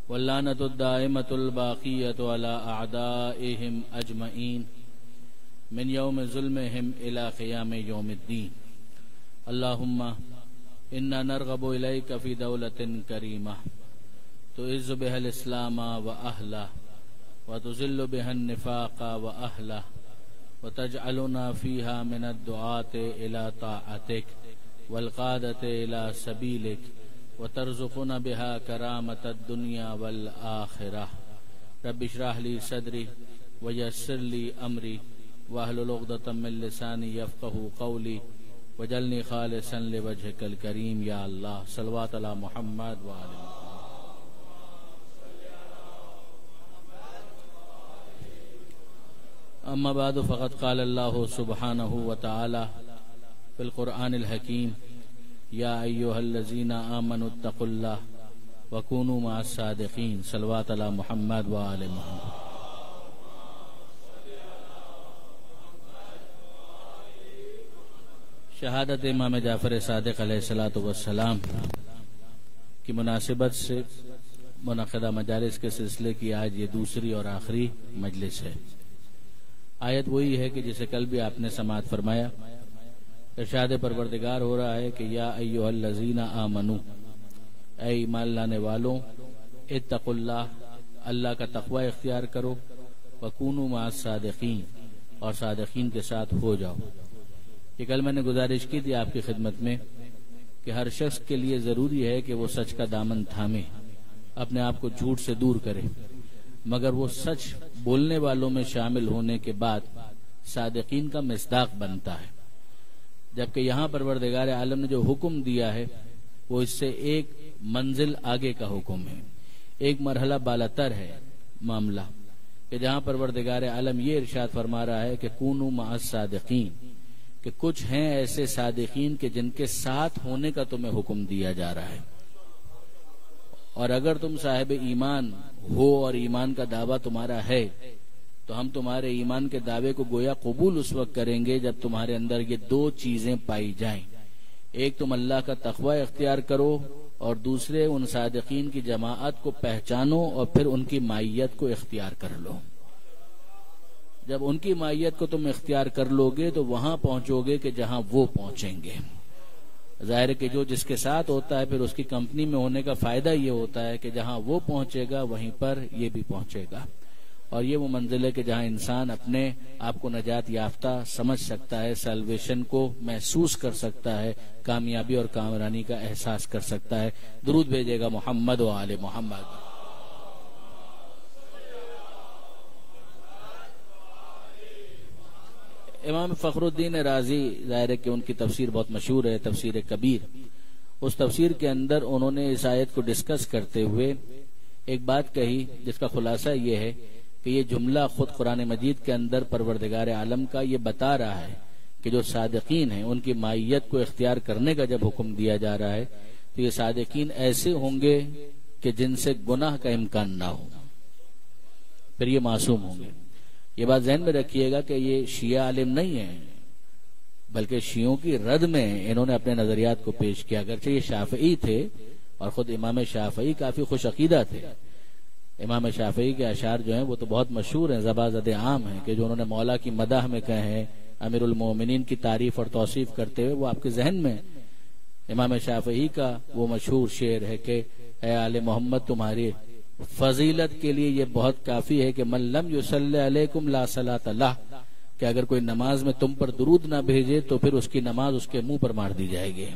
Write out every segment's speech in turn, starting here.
واللعنة الدائمة الباقية على أعدائهم أجمعين من يوم ظلمهم إلى قيام يوم الدين. اللهم إنا نرغب إليك في دولة كريمة تعز بها الإسلام وأهله وتذل بها النفاق وأهله وتجعلنا فيها من الدعاة إلى طاعتك والقادة إلى سبيلك وترزقنا بها كرامة الدنيا والآخرة. رب اشرح لي صدري ويسر لي أمري واحلل عقدة من لساني يفقهوا قولي واجعلني خالصا لوجهك الكريم. یا اللہ صلوات علی محمد وآل محمد. اما بعد فقد قال اللہ سبحانہ وتعالی فی القرآن الحکیم یا ایھا الذین آمنوا اتقوا اللہ وکونوا مع الصادقین. صلوات علی محمد وآل محمد. شہادت امام جعفر صادق علیہ الصلوۃ والسلام کی مناسبت سے منعقدہ مجالس کے سلسلے کی آج یہ دوسری اور آخری مجلس ہے. آیت وہی ہے کہ جسے کل بھی آپ نے سماعت فرمایا. ارشاد پروردگار ہو رہا ہے کہ یا ایھا الذین آمنو، اے ایمان لانے والوں، اتقوا اللہ، اللہ کا تقوی اختیار کرو، وکونوا مع الصادقین، اور صادقین کے ساتھ ہو جاؤ. یہ کل میں نے گزارش کی تھی آپ کی خدمت میں کہ ہر شخص کے لیے ضروری ہے کہ وہ سچ کا دامن تھامے، اپنے آپ کو جھوٹ سے دور کرے، مگر وہ سچ بولنے والوں میں شامل ہونے کے بعد صادقین کا مصداق بنتا ہے. جبکہ یہاں پروردگار عالم نے جو حکم دیا ہے وہ اس سے ایک منزل آگے کا حکم ہے، ایک مرحلہ بالاتر ہے معاملہ، کہ جہاں پروردگار عالم یہ ارشاد فرما رہا ہے کہ کونوا مع الصادقین، کہ کچھ ہیں ایسے صادقین کہ جن کے ساتھ ہونے کا تمہیں حکم دیا جا رہا ہے. اور اگر تم صاحب ایمان ہو اور ایمان کا دعویٰ تمہارا ہے تو ہم تمہارے ایمان کے دعوے کو گویا قبول اس وقت کریں گے جب تمہارے اندر یہ دو چیزیں پائی جائیں. ایک تم اللہ کا تقوی اختیار کرو، اور دوسرے ان صادقین کی جماعت کو پہچانو اور پھر ان کی مائیت کو اختیار کر لو. جب ان کی مائیت کو تم اختیار کر لو گے تو وہاں پہنچو گے کہ جہاں وہ پہنچیں گے. ظاہر ہے کہ جو جس کے ساتھ ہوتا ہے پھر اس کی کمپنی میں ہونے کا فائدہ یہ ہوتا ہے کہ جہاں وہ پہنچے گا وہیں پر یہ بھی پہنچے گا. اور یہ وہ منزل ہے کہ جہاں انسان اپنے آپ کو نجات یافتہ سمجھ سکتا ہے، سیلویشن کو محسوس کر سکتا ہے، کامیابی اور کامرانی کا احساس کر سکتا ہے. درود بھیجے گا محمد و آل محمد. امام فخر الدین رازی، ظاہر ہے کہ ان کی تفسیر بہت مشہور ہے، تفسیر کبیر. اس تفسیر کے اندر انہوں نے اس آیت کو ڈسکس کرتے ہوئے ایک بات کہی جس کا خلاصہ یہ ہے کہ یہ جملہ خود قرآن مجید کے اندر پروردگار عالم کا یہ بتا رہا ہے کہ جو صادقین ہیں ان کی مائیت کو اختیار کرنے کا جب حکم دیا جا رہا ہے تو یہ صادقین ایسے ہوں گے کہ جن سے گناہ کا امکان نہ ہو، پھر یہ معصوم ہوں گے. یہ بات ذہن میں رکھیے گا کہ یہ شیعہ عالم نہیں ہیں، بلکہ شیعوں کی رد میں انہوں نے اپنے نظریات کو پیش کیا. اگرچہ یہ شافعی تھے اور خود امام شافعی کافی خوش عقیدہ تھے. امام شافعی کے اشعار جو ہیں وہ تو بہت مشہور ہیں، زبازد عام ہیں، کہ جو انہوں نے مولا کی مدح میں کہے ہیں، امیر المومنین کی تعریف اور توصیف کرتے ہوئے وہ آپ کے ذہن میں. امام شافعی کا وہ مشہور شعر ہے کہ اے آل محمد تمہاری فضیلت کے لیے یہ بہت کافی ہے کہ من لم یصلی علیکم لا صلاۃ لہ، کہ اگر کوئی نماز میں تم پر درود نہ بھیجے تو پھر اس کی نماز اس کے منہ پر مار دی جائے گی.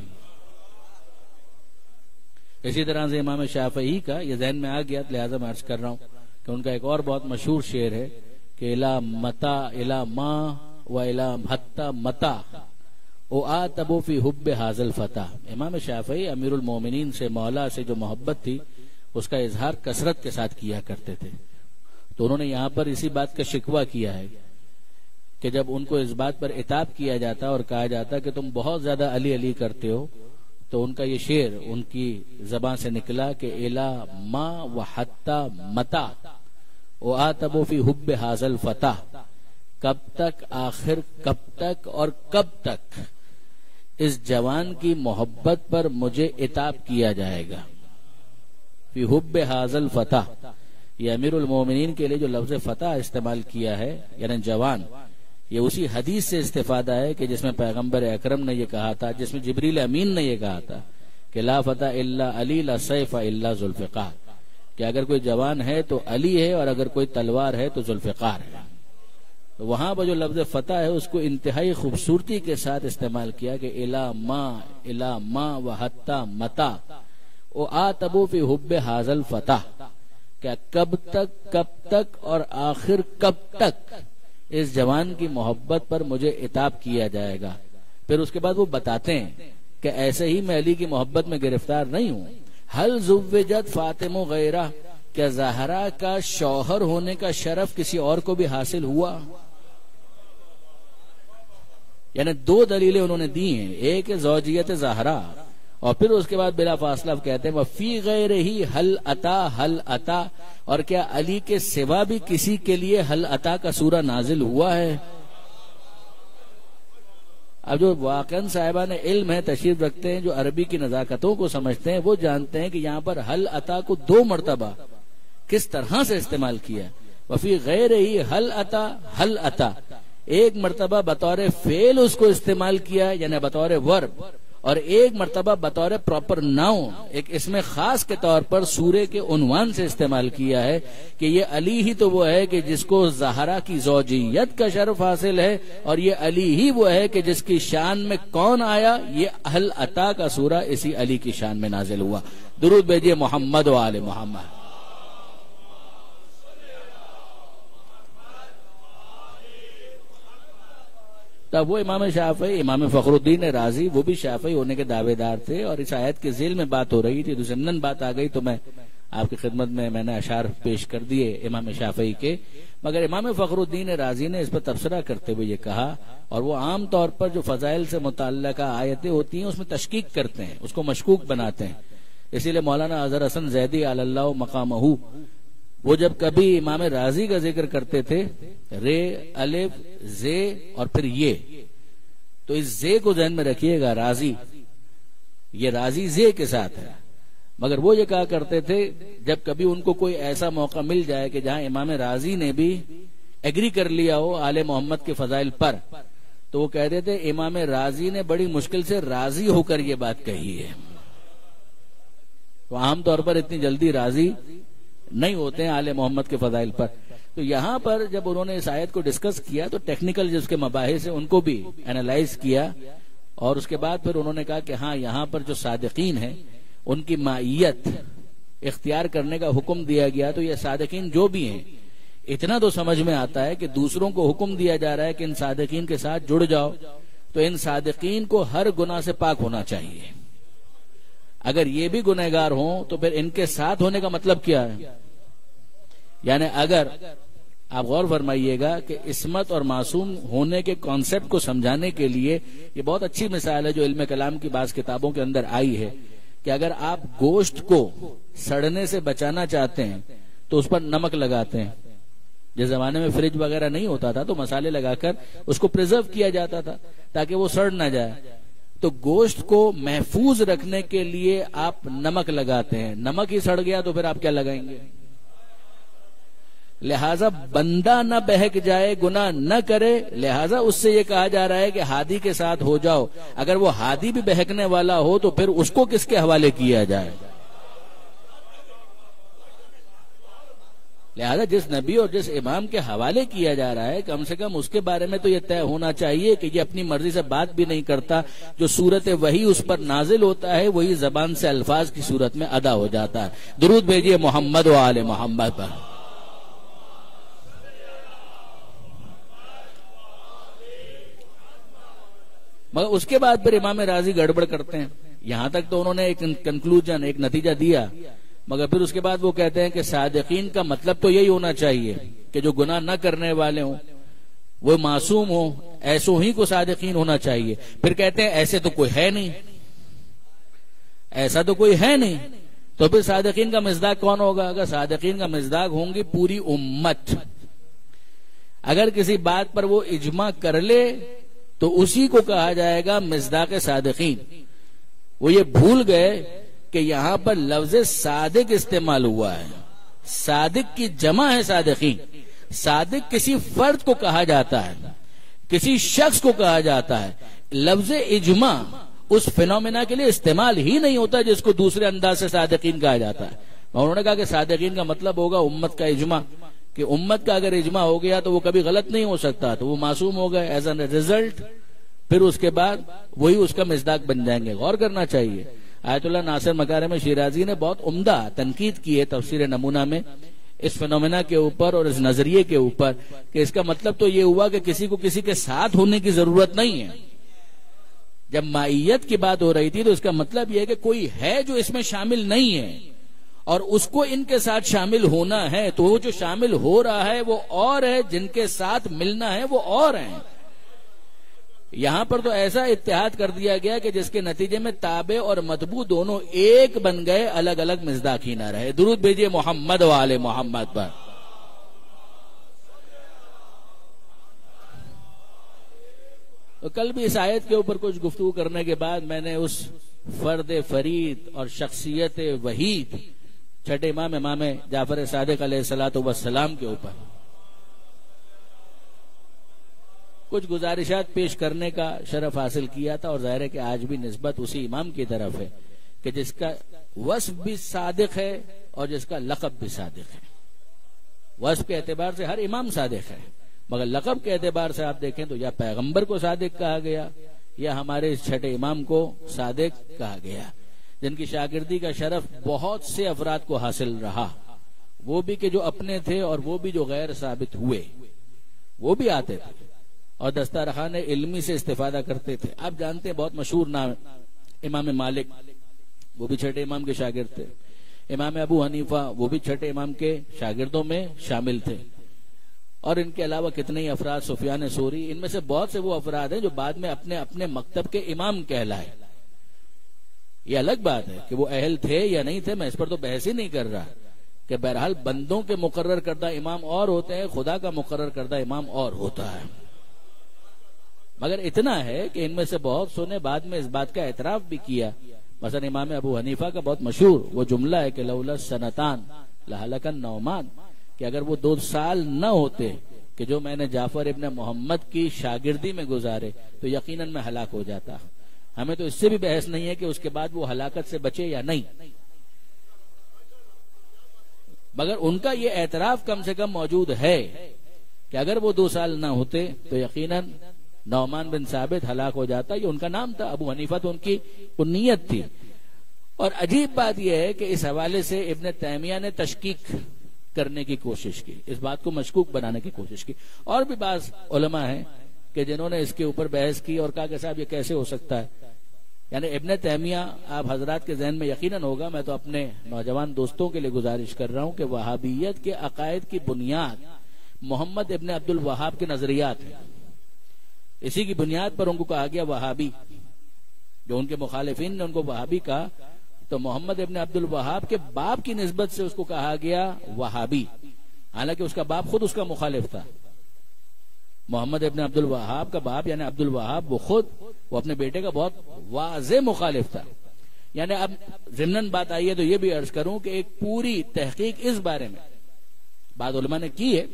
اسی طرح سے امام شافعی کا یہ ذہن میں آ گیا، لہذا میں عرض کر رہا ہوں کہ ان کا ایک اور بہت مشہور شعر ہے کہ الا متا الا ما و الا حتی متا او آتبو فی حب حاضل فتح. امام شافعی امیر المومنین سے، مولا سے جو محبت تھی اس کا اظہار کثرت کے ساتھ کیا کرتے تھے. تو انہوں نے یہاں پر اسی بات کا شکوہ کیا ہے کہ جب ان کو اس بات پر عتاب کیا جاتا اور کہا جاتا کہ تم بہت زیادہ علی علی کرتے ہو، تو ان کا یہ شعر ان کی زبان سے نکلا کہ الا ما و حتی متا و آتبو فی حب حاضل فتح. کب تک، آخر کب تک اور کب تک اس جوان کی محبت پر مجھے عتاب کیا جائے گا. فی حب حاضل فتح، یہ امیر المومنین کے لیے جو لفظ فتح استعمال کیا ہے یعنی جوان، یہ اسی حدیث سے استفادہ ہے کہ جس میں پیغمبر اکرم نے یہ کہا تھا، جس میں جبریل امین نے یہ کہا تھا کہ لا فتح الا علی لا سیف الا ذوالفقار، کہ اگر کوئی جوان ہے تو علی ہے اور اگر کوئی تلوار ہے تو ذوالفقار ہے۔ تو وہاں پر جو لفظ فتح ہے اس کو انتہائی خوبصورتی کے ساتھ استعمال کیا کہ الا ما و حتی متا او آتبو فی حب حاضل فتح، کیا کب تک اور آخر کب تک اس جوان کی محبت پر مجھے عتاب کیا جائے گا۔ پھر اس کے بعد وہ بتاتے ہیں کہ ایسے ہی میں علی کی محبت میں گرفتار نہیں ہوں۔ حل زوجت فاطمہ غیرہ، کیا زہرا کا شوہر ہونے کا شرف کسی اور کو بھی حاصل ہوا؟ یعنی دو دلیلیں انہوں نے دی ہیں، ایک ہے زوجیت زہرا، اور پھر اس کے بعد بلا فاصلہ کہتے ہیں وفی غیر ہی حل عطا، اور کیا علی کے سوا بھی کسی کے لیے حل عطا کا سورہ نازل ہوا ہے؟ اب جو واقعاً صاحبان علم ہے، تشریف رکھتے ہیں، جو عربی کی نزاکتوں کو سمجھتے ہیں، وہ جانتے ہیں کہ یہاں پر حل عطا کو دو مرتبہ کس طرح سے استعمال کیا۔ وفی غیر ہی حل عطا، ایک مرتبہ بطور فعل اس کو استعمال کیا یعنی بطور ورب، اور ایک مرتبہ بطور پراپر ناؤن، ایک اسم خاص کے طور پر سورے کے عنوان سے استعمال کیا ہے کہ یہ علی ہی تو وہ ہے کہ جس کو زہرا کی زوجیت کا شرف حاصل ہے، اور یہ علی ہی وہ ہے کہ جس کی شان میں کون آیا، یہ اہل عطا کا سورہ اسی علی کی شان میں نازل ہوا۔ درود بھیجئے محمد و آل محمد۔ تب وہ امام شافعی، امام فخر الدین رازی، وہ بھی شافعی ہونے کے دعوے دار تھے، اور اس آیت کے ذیل میں بات ہو رہی تھی تو ضمناً بات آ گئی تو میں آپ کی خدمت میں نے اشعار پیش کر دیے امام شافعی کے، مگر امام فخر الدین رازی نے اس پر تبصرہ کرتے ہوئے یہ کہا، اور وہ عام طور پر جو فضائل سے متعلقہ آیتیں ہوتی ہیں اس میں تشکیک کرتے ہیں، اس کو مشکوک بناتے ہیں، اسی لیے مولانا اظہر حسن زیدی علی اللہ مقامہ، وہ جب کبھی امام رازی کا ذکر کرتے تھے رے الف زے اور پھر یہ، تو اس زے کو ذہن میں رکھیے گا، رازی، یہ رازی زے کے ساتھ ہے، مگر وہ یہ کہا کرتے تھے جب کبھی ان کو کوئی ایسا موقع مل جائے کہ جہاں امام رازی نے بھی ایگری کر لیا ہو آل محمد کے فضائل پر، تو وہ کہتے تھے امام رازی نے بڑی مشکل سے راضی ہو کر یہ بات کہی ہے۔ تو عام طور پر اتنی جلدی راضی نہیں ہوتے ہیں آل محمد کے فضائل پر۔ تو یہاں پر جب انہوں نے اس آیت کو ڈسکس کیا تو ٹیکنیکل جس کے مباحث ہیں ان کو بھی اینالائز کیا، اور اس کے بعد پھر انہوں نے کہا کہ ہاں یہاں پر جو صادقین ہیں ان کی مائیت اختیار کرنے کا حکم دیا گیا، تو یہ صادقین جو بھی ہیں اتنا تو سمجھ میں آتا ہے کہ دوسروں کو حکم دیا جا رہا ہے کہ ان صادقین کے ساتھ جڑ جاؤ، تو ان صادقین کو ہر گناہ سے پاک ہونا چاہیے۔ اگر یہ بھی گنہگار ہوں تو پھر ان کے ساتھ ہونے کا مطلب کیا ہے؟ یعنی اگر آپ غور فرمائیے گا کہ عصمت اور معصوم ہونے کے کانسیپٹ کو سمجھانے کے لیے یہ بہت اچھی مثال ہے جو علم کلام کی بعض کتابوں کے اندر آئی ہے کہ اگر آپ گوشت کو سڑنے سے بچانا چاہتے ہیں تو اس پر نمک لگاتے ہیں۔ جس زمانے میں فریج وغیرہ نہیں ہوتا تھا تو مسالے لگا کر اس کو پریزرو کیا جاتا تھا تاکہ وہ سڑ نہ جائے، تو گوشت کو محفوظ رکھنے کے لیے آپ نمک لگاتے ہیں، نمک ہی سڑ گیا تو پھر آپ کیا لگائیں گے؟ لہٰذا بندہ نہ بہک جائے، گناہ نہ کرے، لہٰذا اس سے یہ کہا جا رہا ہے کہ ہادی کے ساتھ ہو جاؤ۔ اگر وہ ہادی بھی بہکنے والا ہو تو پھر اس کو کس کے حوالے کیا جائے؟ لہذا جس نبی اور جس امام کے حوالے کیا جا رہا ہے کم سے کم اس کے بارے میں تو یہ طے ہونا چاہیے کہ یہ اپنی مرضی سے بات بھی نہیں کرتا، جو صورت وحی اس پر نازل ہوتا ہے وہی زبان سے الفاظ کی صورت میں ادا ہو جاتا ہے۔ درود بھیجئے محمد و آل محمد پر۔ مگر اس کے بعد پھر امام رازی گڑبڑ کرتے ہیں، یہاں تک تو انہوں نے ایک کنکلوژن، ایک نتیجہ دیا، مگر پھر اس کے بعد وہ کہتے ہیں کہ صادقین کا مطلب تو یہی ہونا چاہیے کہ جو گناہ نہ کرنے والے ہوں، وہ معصوم ہوں، ایسوں ہی کو صادقین ہونا چاہیے۔ پھر کہتے ہیں ایسے تو کوئی ہے نہیں، ایسا تو کوئی ہے نہیں، تو پھر صادقین کا مصداق کون ہوگا؟ اگر صادقین کا مصداق ہوں گی پوری امت، اگر کسی بات پر وہ اجماع کر لے تو اسی کو کہا جائے گا مصداق صادقین۔ وہ یہ بھول گئے کہ یہاں پر لفظ صادق استعمال ہوا ہے. صادق کی جمع ہے صادقین. صادق کسی فرد کو کہا جاتا ہے, کسی شخص کو کہا جاتا ہے. لفظ اجماع اس فینومینا کے لیے استعمال ہی نہیں ہوتا جس کو دوسرے انداز سے صادقین کہا جاتا ہے. انہوں نے کہا کہ صادقین کا مطلب ہوگا امت کا اجماع, کہ امت کا اگر اجماع ہو گیا تو وہ کبھی غلط نہیں ہو سکتا, تو وہ معصوم ہو گئے ایز این ریزلٹ. پھر اس کے بعد وہی اس کا مصداق بن جائیں گے. غور کرنا چاہیے. آیت اللہ ناصر مکارم شیرازی نے بہت عمدہ تنقید کی ہے تفسیر نمونہ میں اس فینومینا کے اوپر اور اس نظریے کے اوپر, کہ اس کا مطلب تو یہ ہوا کہ کسی کو کسی کے ساتھ ہونے کی ضرورت نہیں ہے. جب مائیت کی بات ہو رہی تھی تو اس کا مطلب یہ ہے کہ کوئی ہے جو اس میں شامل نہیں ہے اور اس کو ان کے ساتھ شامل ہونا ہے, تو وہ جو شامل ہو رہا ہے وہ اور ہے, جن کے ساتھ ملنا ہے وہ اور ہیں. یہاں پر تو ایسا اتحاد کر دیا گیا کہ جس کے نتیجے میں تابع اور متبوع دونوں ایک بن گئے, الگ الگ مصداق ہی نہ رہے. درود بھیجئے محمد و آل محمد پر. تو کل بھی اس آیت کے اوپر کچھ گفتگو کرنے کے بعد میں نے اس فرد فرید اور شخصیت وحید چھٹے امام جعفر صادق علیہ الصلوۃ والسلام کے اوپر کچھ گزارشات پیش کرنے کا شرف حاصل کیا تھا, اور ظاہر ہے کہ آج بھی نسبت اسی امام کی طرف ہے کہ جس کا وصف بھی صادق ہے اور جس کا لقب بھی صادق ہے. وصف کے اعتبار سے ہر امام صادق ہے, مگر لقب کے اعتبار سے آپ دیکھیں تو یا پیغمبر کو صادق کہا گیا یا ہمارے اس چھٹے امام کو صادق کہا گیا, جن کی شاگردی کا شرف بہت سے افراد کو حاصل رہا, وہ بھی کہ جو اپنے تھے اور وہ بھی جو غیر ثابت ہوئے. وہ بھی آتے تھے اور دسترخوان علمی سے استفادہ کرتے تھے. آپ جانتے ہیں بہت مشہور نام امام مالک, وہ بھی چھٹے امام کے شاگرد تھے. امام ابو حنیفہ وہ بھی چھٹے امام کے شاگردوں میں شامل تھے. اور ان کے علاوہ کتنے ہی افراد, سفیان ثوری, ان میں سے بہت سے وہ افراد ہیں جو بعد میں اپنے اپنے مکتب کے امام کہلائے. یہ الگ بات ہے کہ وہ اہل تھے یا نہیں تھے, میں اس پر تو بحث ہی نہیں کر رہا, کہ بہرحال بندوں کے مقرر کردہ امام اور ہوتے ہیں, خدا کا مقرر کردہ امام اور ہوتا ہے. مگر اتنا ہے کہ ان میں سے بہت سو نے بعد میں اس بات کا اعتراف بھی کیا. مثلا امام ابو حنیفہ کا بہت مشہور وہ جملہ ہے کہ لولا سنتان لہلک النعمان, کہ اگر وہ 2 سال نہ ہوتے کہ جو میں نے جعفر ابن محمد کی شاگردی میں گزارے تو یقیناً میں ہلاک ہو جاتا. ہمیں تو اس سے بھی بحث نہیں ہے کہ اس کے بعد وہ ہلاکت سے بچے یا نہیں, مگر ان کا یہ اعتراف کم سے کم موجود ہے کہ اگر وہ 2 سال نہ ہوتے تو یقیناً نعمان بن ثابت ہلاک ہو جاتا. یہ ان کا نام تھا. ابو حنیفہ تو ان کی کنیت تھی. اور عجیب بات یہ ہے کہ اس حوالے سے ابن تیمیہ نے تشکیک کرنے کی کوشش کی, اس بات کو مشکوک بنانے کی کوشش کی. اور بھی بعض علماء ہیں کہ جنہوں نے اس کے اوپر بحث کی اور کہا کہ صاحب یہ کیسے ہو سکتا ہے. یعنی ابن تیمیہ آپ حضرات کے ذہن میں یقیناً ہوگا, میں تو اپنے نوجوان دوستوں کے لیے گزارش کر رہا ہوں کہ وہابیت کے عقائد کی بنیاد محمد ابن عبد الوہاب کے نظریات ہیں. اسی کی بنیاد پر ان کو کہا گیا وہابی. جو ان کے مخالفین نے ان کو وہابی کہا تو محمد ابن عبد الوہاب کے باپ کی نسبت سے اس کو کہا گیا وہابی, حالانکہ اس کا باپ خود اس کا مخالف تھا. محمد ابن عبد الوہاب کا باپ یعنی عبد الوہاب وہ اپنے بیٹے کا بہت واضح مخالف تھا. یعنی اب ضمناً بات آئی ہے تو یہ بھی عرض کروں کہ ایک پوری تحقیق اس بارے میں بعض علماء نے کی ہے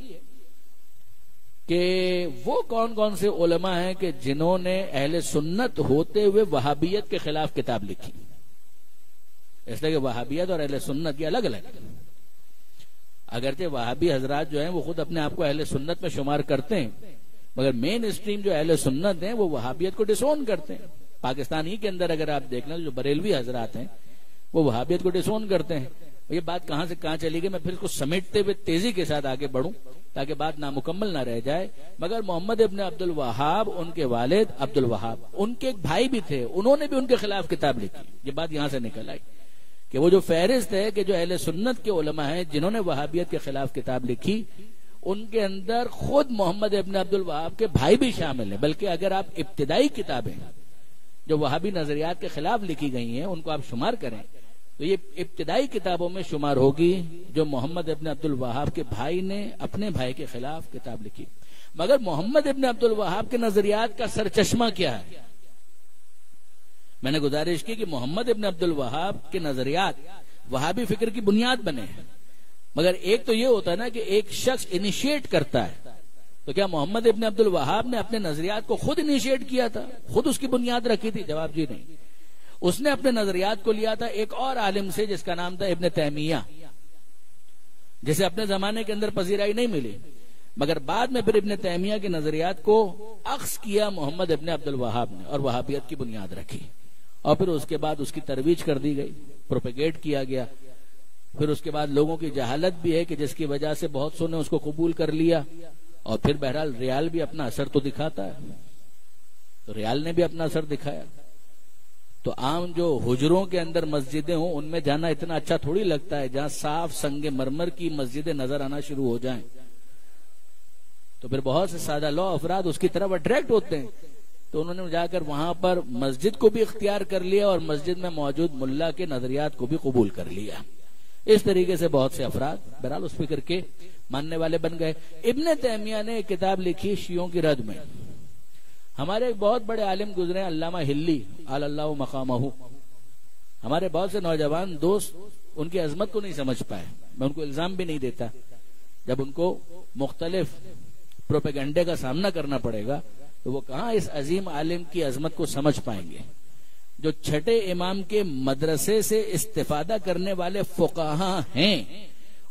کہ وہ کون کون سے علماء ہیں کہ جنہوں نے اہل سنت ہوتے ہوئے وہابیت کے خلاف کتاب لکھی. اس لیے کہ وہابیت اور اہل سنت یہ الگ الگ ہے. اگرچہ وہابی حضرات جو ہیں وہ خود اپنے آپ کو اہل سنت میں شمار کرتے ہیں, مگر مین اسٹریم جو اہل سنت ہیں وہ وہابیت کو ڈسون کرتے ہیں. پاکستان ہی کے اندر اگر آپ دیکھنا جو بریلوی حضرات ہیں وہ وہابیت کو ڈسون کرتے ہیں. یہ بات کہاں سے کہاں چلی گئی, میں پھر اس کو سمیٹتے ہوئے تیزی کے ساتھ آگے بڑھوں تاکہ بات نامکمل نہ رہ جائے. مگر محمد ابن عبد الوہاب, ان کے والد عبد الوہاب, ان کے ایک بھائی بھی تھے, انہوں نے بھی ان کے خلاف کتاب لکھی. یہ بات یہاں سے نکل آئی کہ وہ جو فہرست ہے کہ جو اہل سنت کے علماء ہیں جنہوں نے وہابیت کے خلاف کتاب لکھی, ان کے اندر خود محمد ابن عبد الوہاب کے بھائی بھی شامل ہیں. بلکہ اگر آپ ابتدائی کتابیں جو وہابی نظریات کے خلاف لکھی گئی ہیں ان کو آپ شمار کریں تو یہ ابتدائی کتابوں میں شمار ہوگی جو محمد ابن عبد الوہاب کے بھائی نے اپنے بھائی کے خلاف کتاب لکھی. مگر محمد ابن عبد الوہاب کے نظریات کا سرچشمہ کیا ہے, میں نے گزارش کی کہ محمد ابن عبد الوہاب کے نظریات وہابی فکر کی بنیاد بنے ہیں، مگر ایک تو یہ ہوتا ہے نا کہ ایک شخص انیشیٹ کرتا ہے، تو کیا محمد ابن عبد الوہاب نے اپنے نظریات کو خود انیشیٹ کیا تھا، خود اس کی بنیاد رکھی تھی؟ جواب جی نہیں، اس نے اپنے نظریات کو لیا تھا ایک اور عالم سے جس کا نام تھا ابن تیمیہ، جسے اپنے زمانے کے اندر پذیرائی نہیں ملی، مگر بعد میں پھر ابن تیمیہ کے نظریات کو اخذ کیا محمد ابن عبد الوہاب نے اور وہابیت کی بنیاد رکھی، اور پھر اس کے بعد اس کی ترویج کر دی گئی، پروپیگیٹ کیا گیا۔ پھر اس کے بعد لوگوں کی جہالت بھی ہے کہ جس کی وجہ سے بہت سو نے اس کو قبول کر لیا، اور پھر بہرحال ریال بھی اپنا اثر تو دکھاتا ہے، تو ریال نے بھی اپنا اثر دکھایا۔ تو عام جو حجروں کے اندر مسجدیں ہوں ان میں جانا اتنا اچھا تھوڑی لگتا ہے، جہاں صاف سنگ مرمر کی مسجدیں نظر آنا شروع ہو جائیں تو پھر بہت سے سادہ لو افراد اس کی طرف اٹریکٹ ہوتے ہیں، تو انہوں نے جا کر وہاں پر مسجد کو بھی اختیار کر لیا اور مسجد میں موجود ملا کے نظریات کو بھی قبول کر لیا۔ اس طریقے سے بہت سے افراد بہرحال اس فکر کے ماننے والے بن گئے۔ ابن تیمیہ نے ایک کتاب لکھی شیعوں کی رد میں۔ ہمارے ایک بہت بڑے عالم گزرے علامہ ہلی علی اللہ مقامہ، ہمارے بہت سے نوجوان دوست ان کی عظمت کو نہیں سمجھ پائے، میں ان کو الزام بھی نہیں دیتا، جب ان کو مختلف پروپیگنڈے کا سامنا کرنا پڑے گا تو وہ کہاں اس عظیم عالم کی عظمت کو سمجھ پائیں گے۔ جو چھٹے امام کے مدرسے سے استفادہ کرنے والے فقہاء ہیں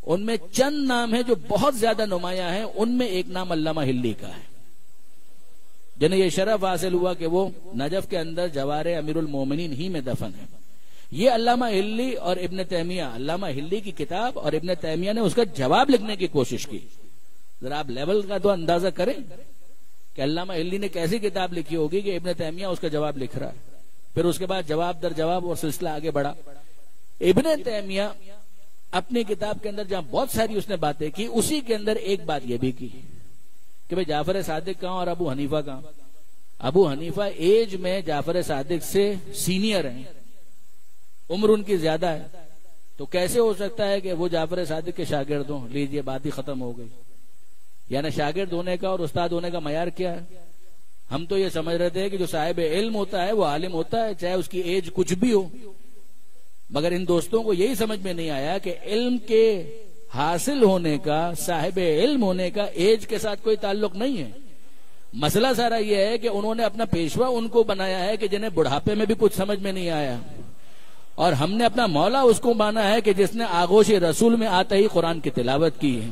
ان میں چند نام ہیں جو بہت زیادہ نمایاں ہیں، ان میں ایک نام علامہ ہلی کا ہے، جنہیں یہ شرف حاصل ہوا کہ وہ نجف کے اندر جوار امیر المومنین ہی میں دفن ہے۔ یہ علامہ ہلی اور ابن تیمیہ، علامہ ہلی کی کتاب اور ابن تیمیہ نے اس کا جواب لکھنے کی کوشش کی۔ ذرا آپ لیول کا تو اندازہ کریں کہ علامہ ہلی نے کیسی کتاب لکھی ہوگی کہ ابن تیمیہ اس کا جواب لکھ رہا ہے، پھر اس کے بعد جواب در جواب اور سلسلہ آگے بڑھا۔ ابن تیمیہ اپنی کتاب کے اندر جہاں بہت ساری اس نے باتیں کی، اسی کے اندر ایک بات یہ بھی کی کہ بھئی جعفر صادق کہاں اور ابو حنیفہ کہاں؟ ابو حنیفہ ایج میں جعفر صادق سے سینئر ہیں، عمر ان کی زیادہ ہے، تو کیسے ہو سکتا ہے کہ وہ جعفر صادق کے شاگرد ہوں؟ لیجئے بات ہی ختم ہو گئی۔ یعنی شاگرد ہونے کا اور استاد ہونے کا معیار کیا ہے؟ ہم تو یہ سمجھ رہے تھے کہ جو صاحب علم ہوتا ہے وہ عالم ہوتا ہے، چاہے اس کی ایج کچھ بھی ہو، مگر ان دوستوں کو یہی سمجھ میں نہیں آیا کہ علم کے حاصل ہونے کا، صاحب علم ہونے کا ایج کے ساتھ کوئی تعلق نہیں ہے۔ مسئلہ سارا یہ ہے کہ انہوں نے اپنا پیشوا ان کو بنایا ہے کہ جنہیں بڑھاپے میں بھی کچھ سمجھ میں نہیں آیا، اور ہم نے اپنا مولا اس کو مانا ہے کہ جس نے آغوش رسول میں آتے ہی قرآن کی تلاوت کی ہے۔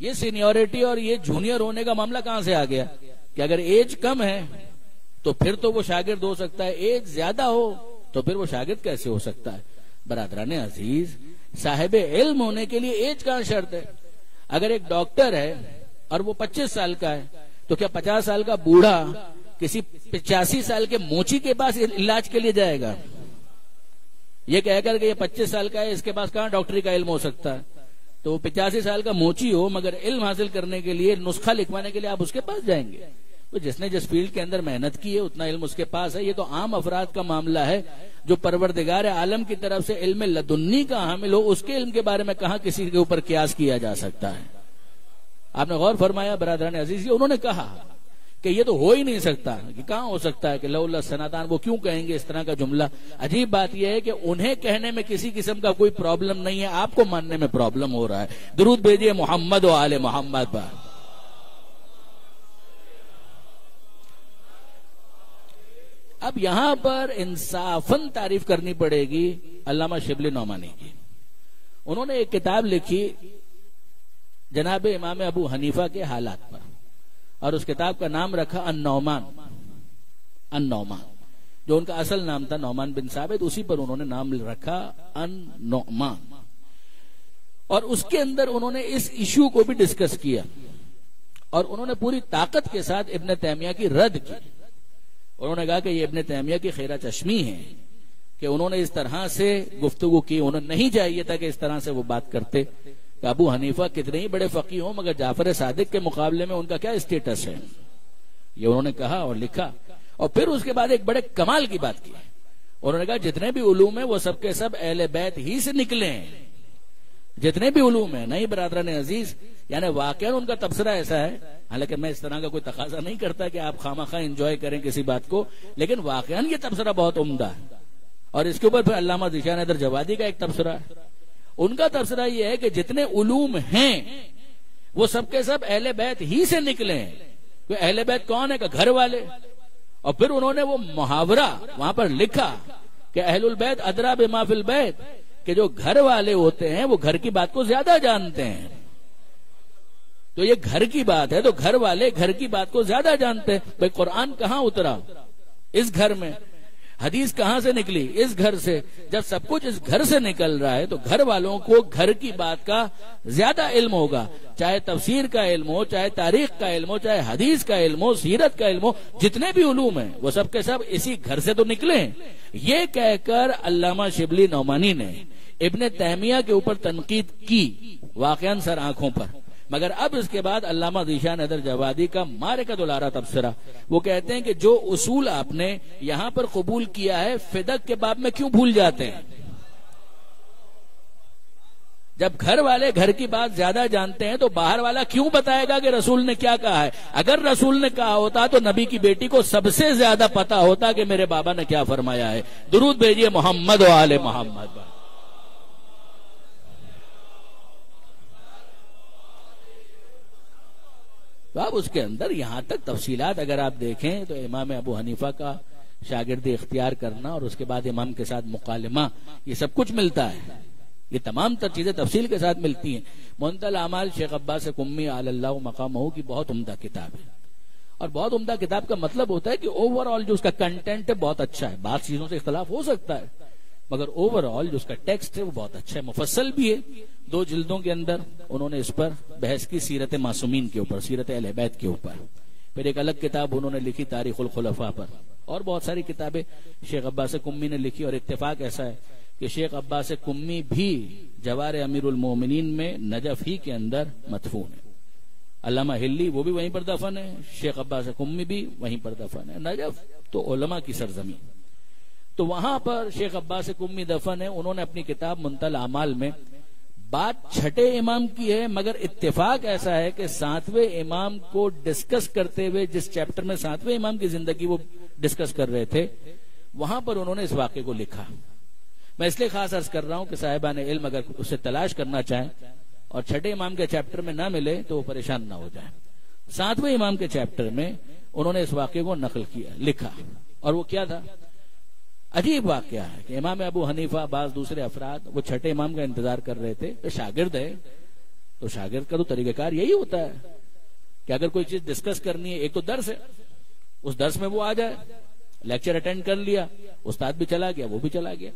یہ سینیورٹی اور یہ جونیئر ہونے کا معاملہ کہاں سے آ گیا کہ اگر ایج کم ہے تو پھر تو وہ شاگرد ہو سکتا ہے، ایج زیادہ ہو تو پھر وہ شاگرد کیسے ہو سکتا ہے؟ برادران عزیز، صاحب علم ہونے کے لیے ایج کہاں شرط ہے؟ اگر ایک ڈاکٹر ہے اور وہ 25 سال کا ہے تو کیا 50 سال کا بوڑھا کسی 85 سال کے موچی کے پاس علاج کے لیے جائے گا؟ یہ کہہ کر کہ یہ 25 سال کا ہے، اس کے پاس کہاں ڈاکٹری کا علم ہو سکتا ہے؟ تو وہ 85 سال کا موچی ہو مگر علم حاصل کرنے کے لیے، نسخہ لکھوانے کے لیے آپ اس کے پاس جائیں گے؟ تو جس نے جس فیلڈ کے اندر محنت کی ہے اتنا علم اس کے پاس ہے۔ یہ تو عام افراد کا معاملہ ہے، جو پروردگار عالم کی طرف سے علم لدنی کا حامل ہو اس کے علم کے بارے میں کہاں کسی کے اوپر قیاس کیا جا سکتا ہے؟ آپ نے غور فرمایا برادران عزیز، انہوں نے کہا کہ یہ تو ہو ہی نہیں سکتا، کہ کہاں ہو سکتا ہے کہ لولا سناتان، وہ کیوں کہیں گے اس طرح کا جملہ؟ عجیب بات یہ ہے کہ انہیں کہنے میں کسی قسم کا کوئی پرابلم نہیں ہے، آپ کو ماننے میں پرابلم ہو رہا ہے۔ درود بھیجئے محمد و آل محمد پر۔ اب یہاں پر انصافاً تعریف کرنی پڑے گی علامہ شبلی نعمانی کی۔ انہوں نے ایک کتاب لکھی جناب امام ابو حنیفہ کے حالات پر، اور اس کتاب کا نام رکھا النعمان، جو ان کا اصل نام تھا نعمان بن ثابت، اسی پر انہوں نے نام رکھا النعمان۔ اور اس کے اندر انہوں نے اس ایشو کو بھی ڈسکس کیا، اور انہوں نے پوری طاقت کے ساتھ ابن تیمیہ کی رد کی۔ انہوں نے کہا کہ یہ ابن تیمیہ کی خیرہ چشمی ہے کہ انہوں نے اس طرح سے گفتگو کی، انہوں نے نہیں چاہیے تھا کہ اس طرح سے وہ بات کرتے کہ ابو حنیفہ کتنے ہی بڑے فقیہ ہوں مگر جعفر صادق کے مقابلے میں ان کا کیا اسٹیٹس ہے، یہ انہوں نے کہا اور لکھا۔ اور پھر اس کے بعد ایک بڑے کمال کی بات کی، انہوں نے کہا جتنے بھی علوم ہیں وہ سب کے سب اہل بیت ہی سے نکلے ہیں، جتنے بھی علوم ہیں نہیں برادران عزیز، یعنی واقعا ان کا تبصرہ ایسا ہے، حالانکہ میں اس طرح کا کوئی تقاضا نہیں کرتا کہ آپ خامخواہ انجوائے کریں کسی بات کو، لیکن واقعا یہ تبصرہ بہت عمدہ ہے۔ اور اس کے اوپر پھر علامہ ذیشان حیدر جوادی کا ایک تبصرہ ہے۔ ان کا تبصرہ یہ ہے کہ جتنے علوم ہیں وہ سب کے سب اہل بیت ہی سے نکلے ہیں۔ اہل بیت کون ہے؟ کہ گھر والے۔ اور پھر انہوں نے وہ محاورہ وہاں پر لکھا کہ اہل البیت ادرا بما فی البیت، کہ جو گھر والے ہوتے ہیں وہ گھر کی بات کو زیادہ جانتے ہیں۔ تو یہ گھر کی بات ہے تو گھر والے گھر کی بات کو زیادہ جانتے ہیں۔ بھئی قرآن کہاں اترا؟ اس گھر میں۔ حدیث کہاں سے نکلی؟ اس گھر سے۔ جب سب کچھ اس گھر سے نکل رہا ہے تو گھر والوں کو گھر کی بات کا زیادہ علم ہوگا، چاہے تفسیر کا علم ہو، چاہے تاریخ کا علم ہو، چاہے حدیث کا علم ہو، سیرت کا علم ہو، جتنے بھی علوم ہیں وہ سب کے سب اسی گھر سے تو نکلے ہیں۔ یہ کہہ کر علامہ شبلی نعمانی نے ابن تیمیہ کے اوپر تنقید کی، واقعاً سر آنکھوں پر، مگر اب اس کے بعد علامہ ذیشان حیدر جوادی کا مارکۃ الآراء تبصرہ، وہ کہتے ہیں کہ جو اصول آپ نے یہاں پر قبول کیا ہے فدق کے باب میں کیوں بھول جاتے ہیں؟ جب گھر والے گھر کی بات زیادہ جانتے ہیں تو باہر والا کیوں بتائے گا کہ رسول نے کیا کہا ہے؟ اگر رسول نے کہا ہوتا تو نبی کی بیٹی کو سب سے زیادہ پتا ہوتا کہ میرے بابا نے کیا فرمایا ہے۔ درود بھیجیے محمد و آل محمد۔ تو اب اس کے اندر یہاں تک تفصیلات اگر آپ دیکھیں تو امام ابو حنیفہ کا شاگردی اختیار کرنا اور اس کے بعد امام کے ساتھ مکالمہ، یہ سب کچھ ملتا ہے، یہ تمام تر چیزیں تفصیل کے ساتھ ملتی ہیں۔ منتهى الاعمال شیخ عباس قمی علی اللہ مقامہ کی بہت عمدہ کتاب ہے، اور بہت عمدہ کتاب کا مطلب ہوتا ہے کہ اوور آل جو اس کا کنٹینٹ ہے بہت اچھا ہے، بعض چیزوں سے اختلاف ہو سکتا ہے مگر اوور آل جو اس کا ٹیکسٹ ہے وہ بہت اچھا ہے، مفصل بھی ہے۔ 2 جلدوں کے اندر انہوں نے اس پر بحث کی، سیرت معصومین کے اوپر، سیرت اہل بیت کے اوپر۔ پھر ایک الگ کتاب انہوں نے لکھی تاریخ الخلفاء پر، اور بہت ساری کتابیں شیخ عباس قمی نے لکھی، اور اتفاق ایسا ہے کہ شیخ عباس قمی بھی جوار امیر المومنین میں نجف ہی کے اندر مدفون ہے۔ علامہ ہلی وہ بھی وہیں پر دفن ہے، شیخ عباس قمی بھی وہیں پر دفن ہے۔ نجف تو علماء کی سرزمین، تو وہاں پر شیخ عباس قمی دفن ہے۔ انہوں نے اپنی کتاب منتهى الاعمال میں بات چھٹے امام کی ہے، مگر اتفاق ایسا ہے کہ 7ویں امام کو ڈسکس کرتے ہوئے جس چیپٹر میں 7ویں امام کی زندگی وہ ڈسکس کر رہے تھے وہاں پر انہوں نے اس واقعے کو لکھا۔ میں اس لیے خاص عرض کر رہا ہوں کہ صاحبان علم اگر اسے تلاش کرنا چاہیں اور چھٹے امام کے چیپٹر میں نہ ملے تو وہ پریشان نہ ہو جائیں۔ 7ویں امام کے چیپٹر میں انہوں نے اس واقعے کو نقل کیا، لکھا، اور وہ کیا تھا؟ عجیب واقعہ ہے کہ امام ابو حنیفہ بعض دوسرے افراد وہ چھٹے امام کا انتظار کر رہے تھے، تو شاگرد ہے تو شاگرد کا تو طریقہ کار یہی ہوتا ہے کہ اگر کوئی چیز ڈسکس کرنی ہے، ایک تو درس ہے، اس درس میں وہ آ جائے، لیکچر اٹینڈ کر لیا، استاد بھی چلا گیا، وہ بھی چلا گیا۔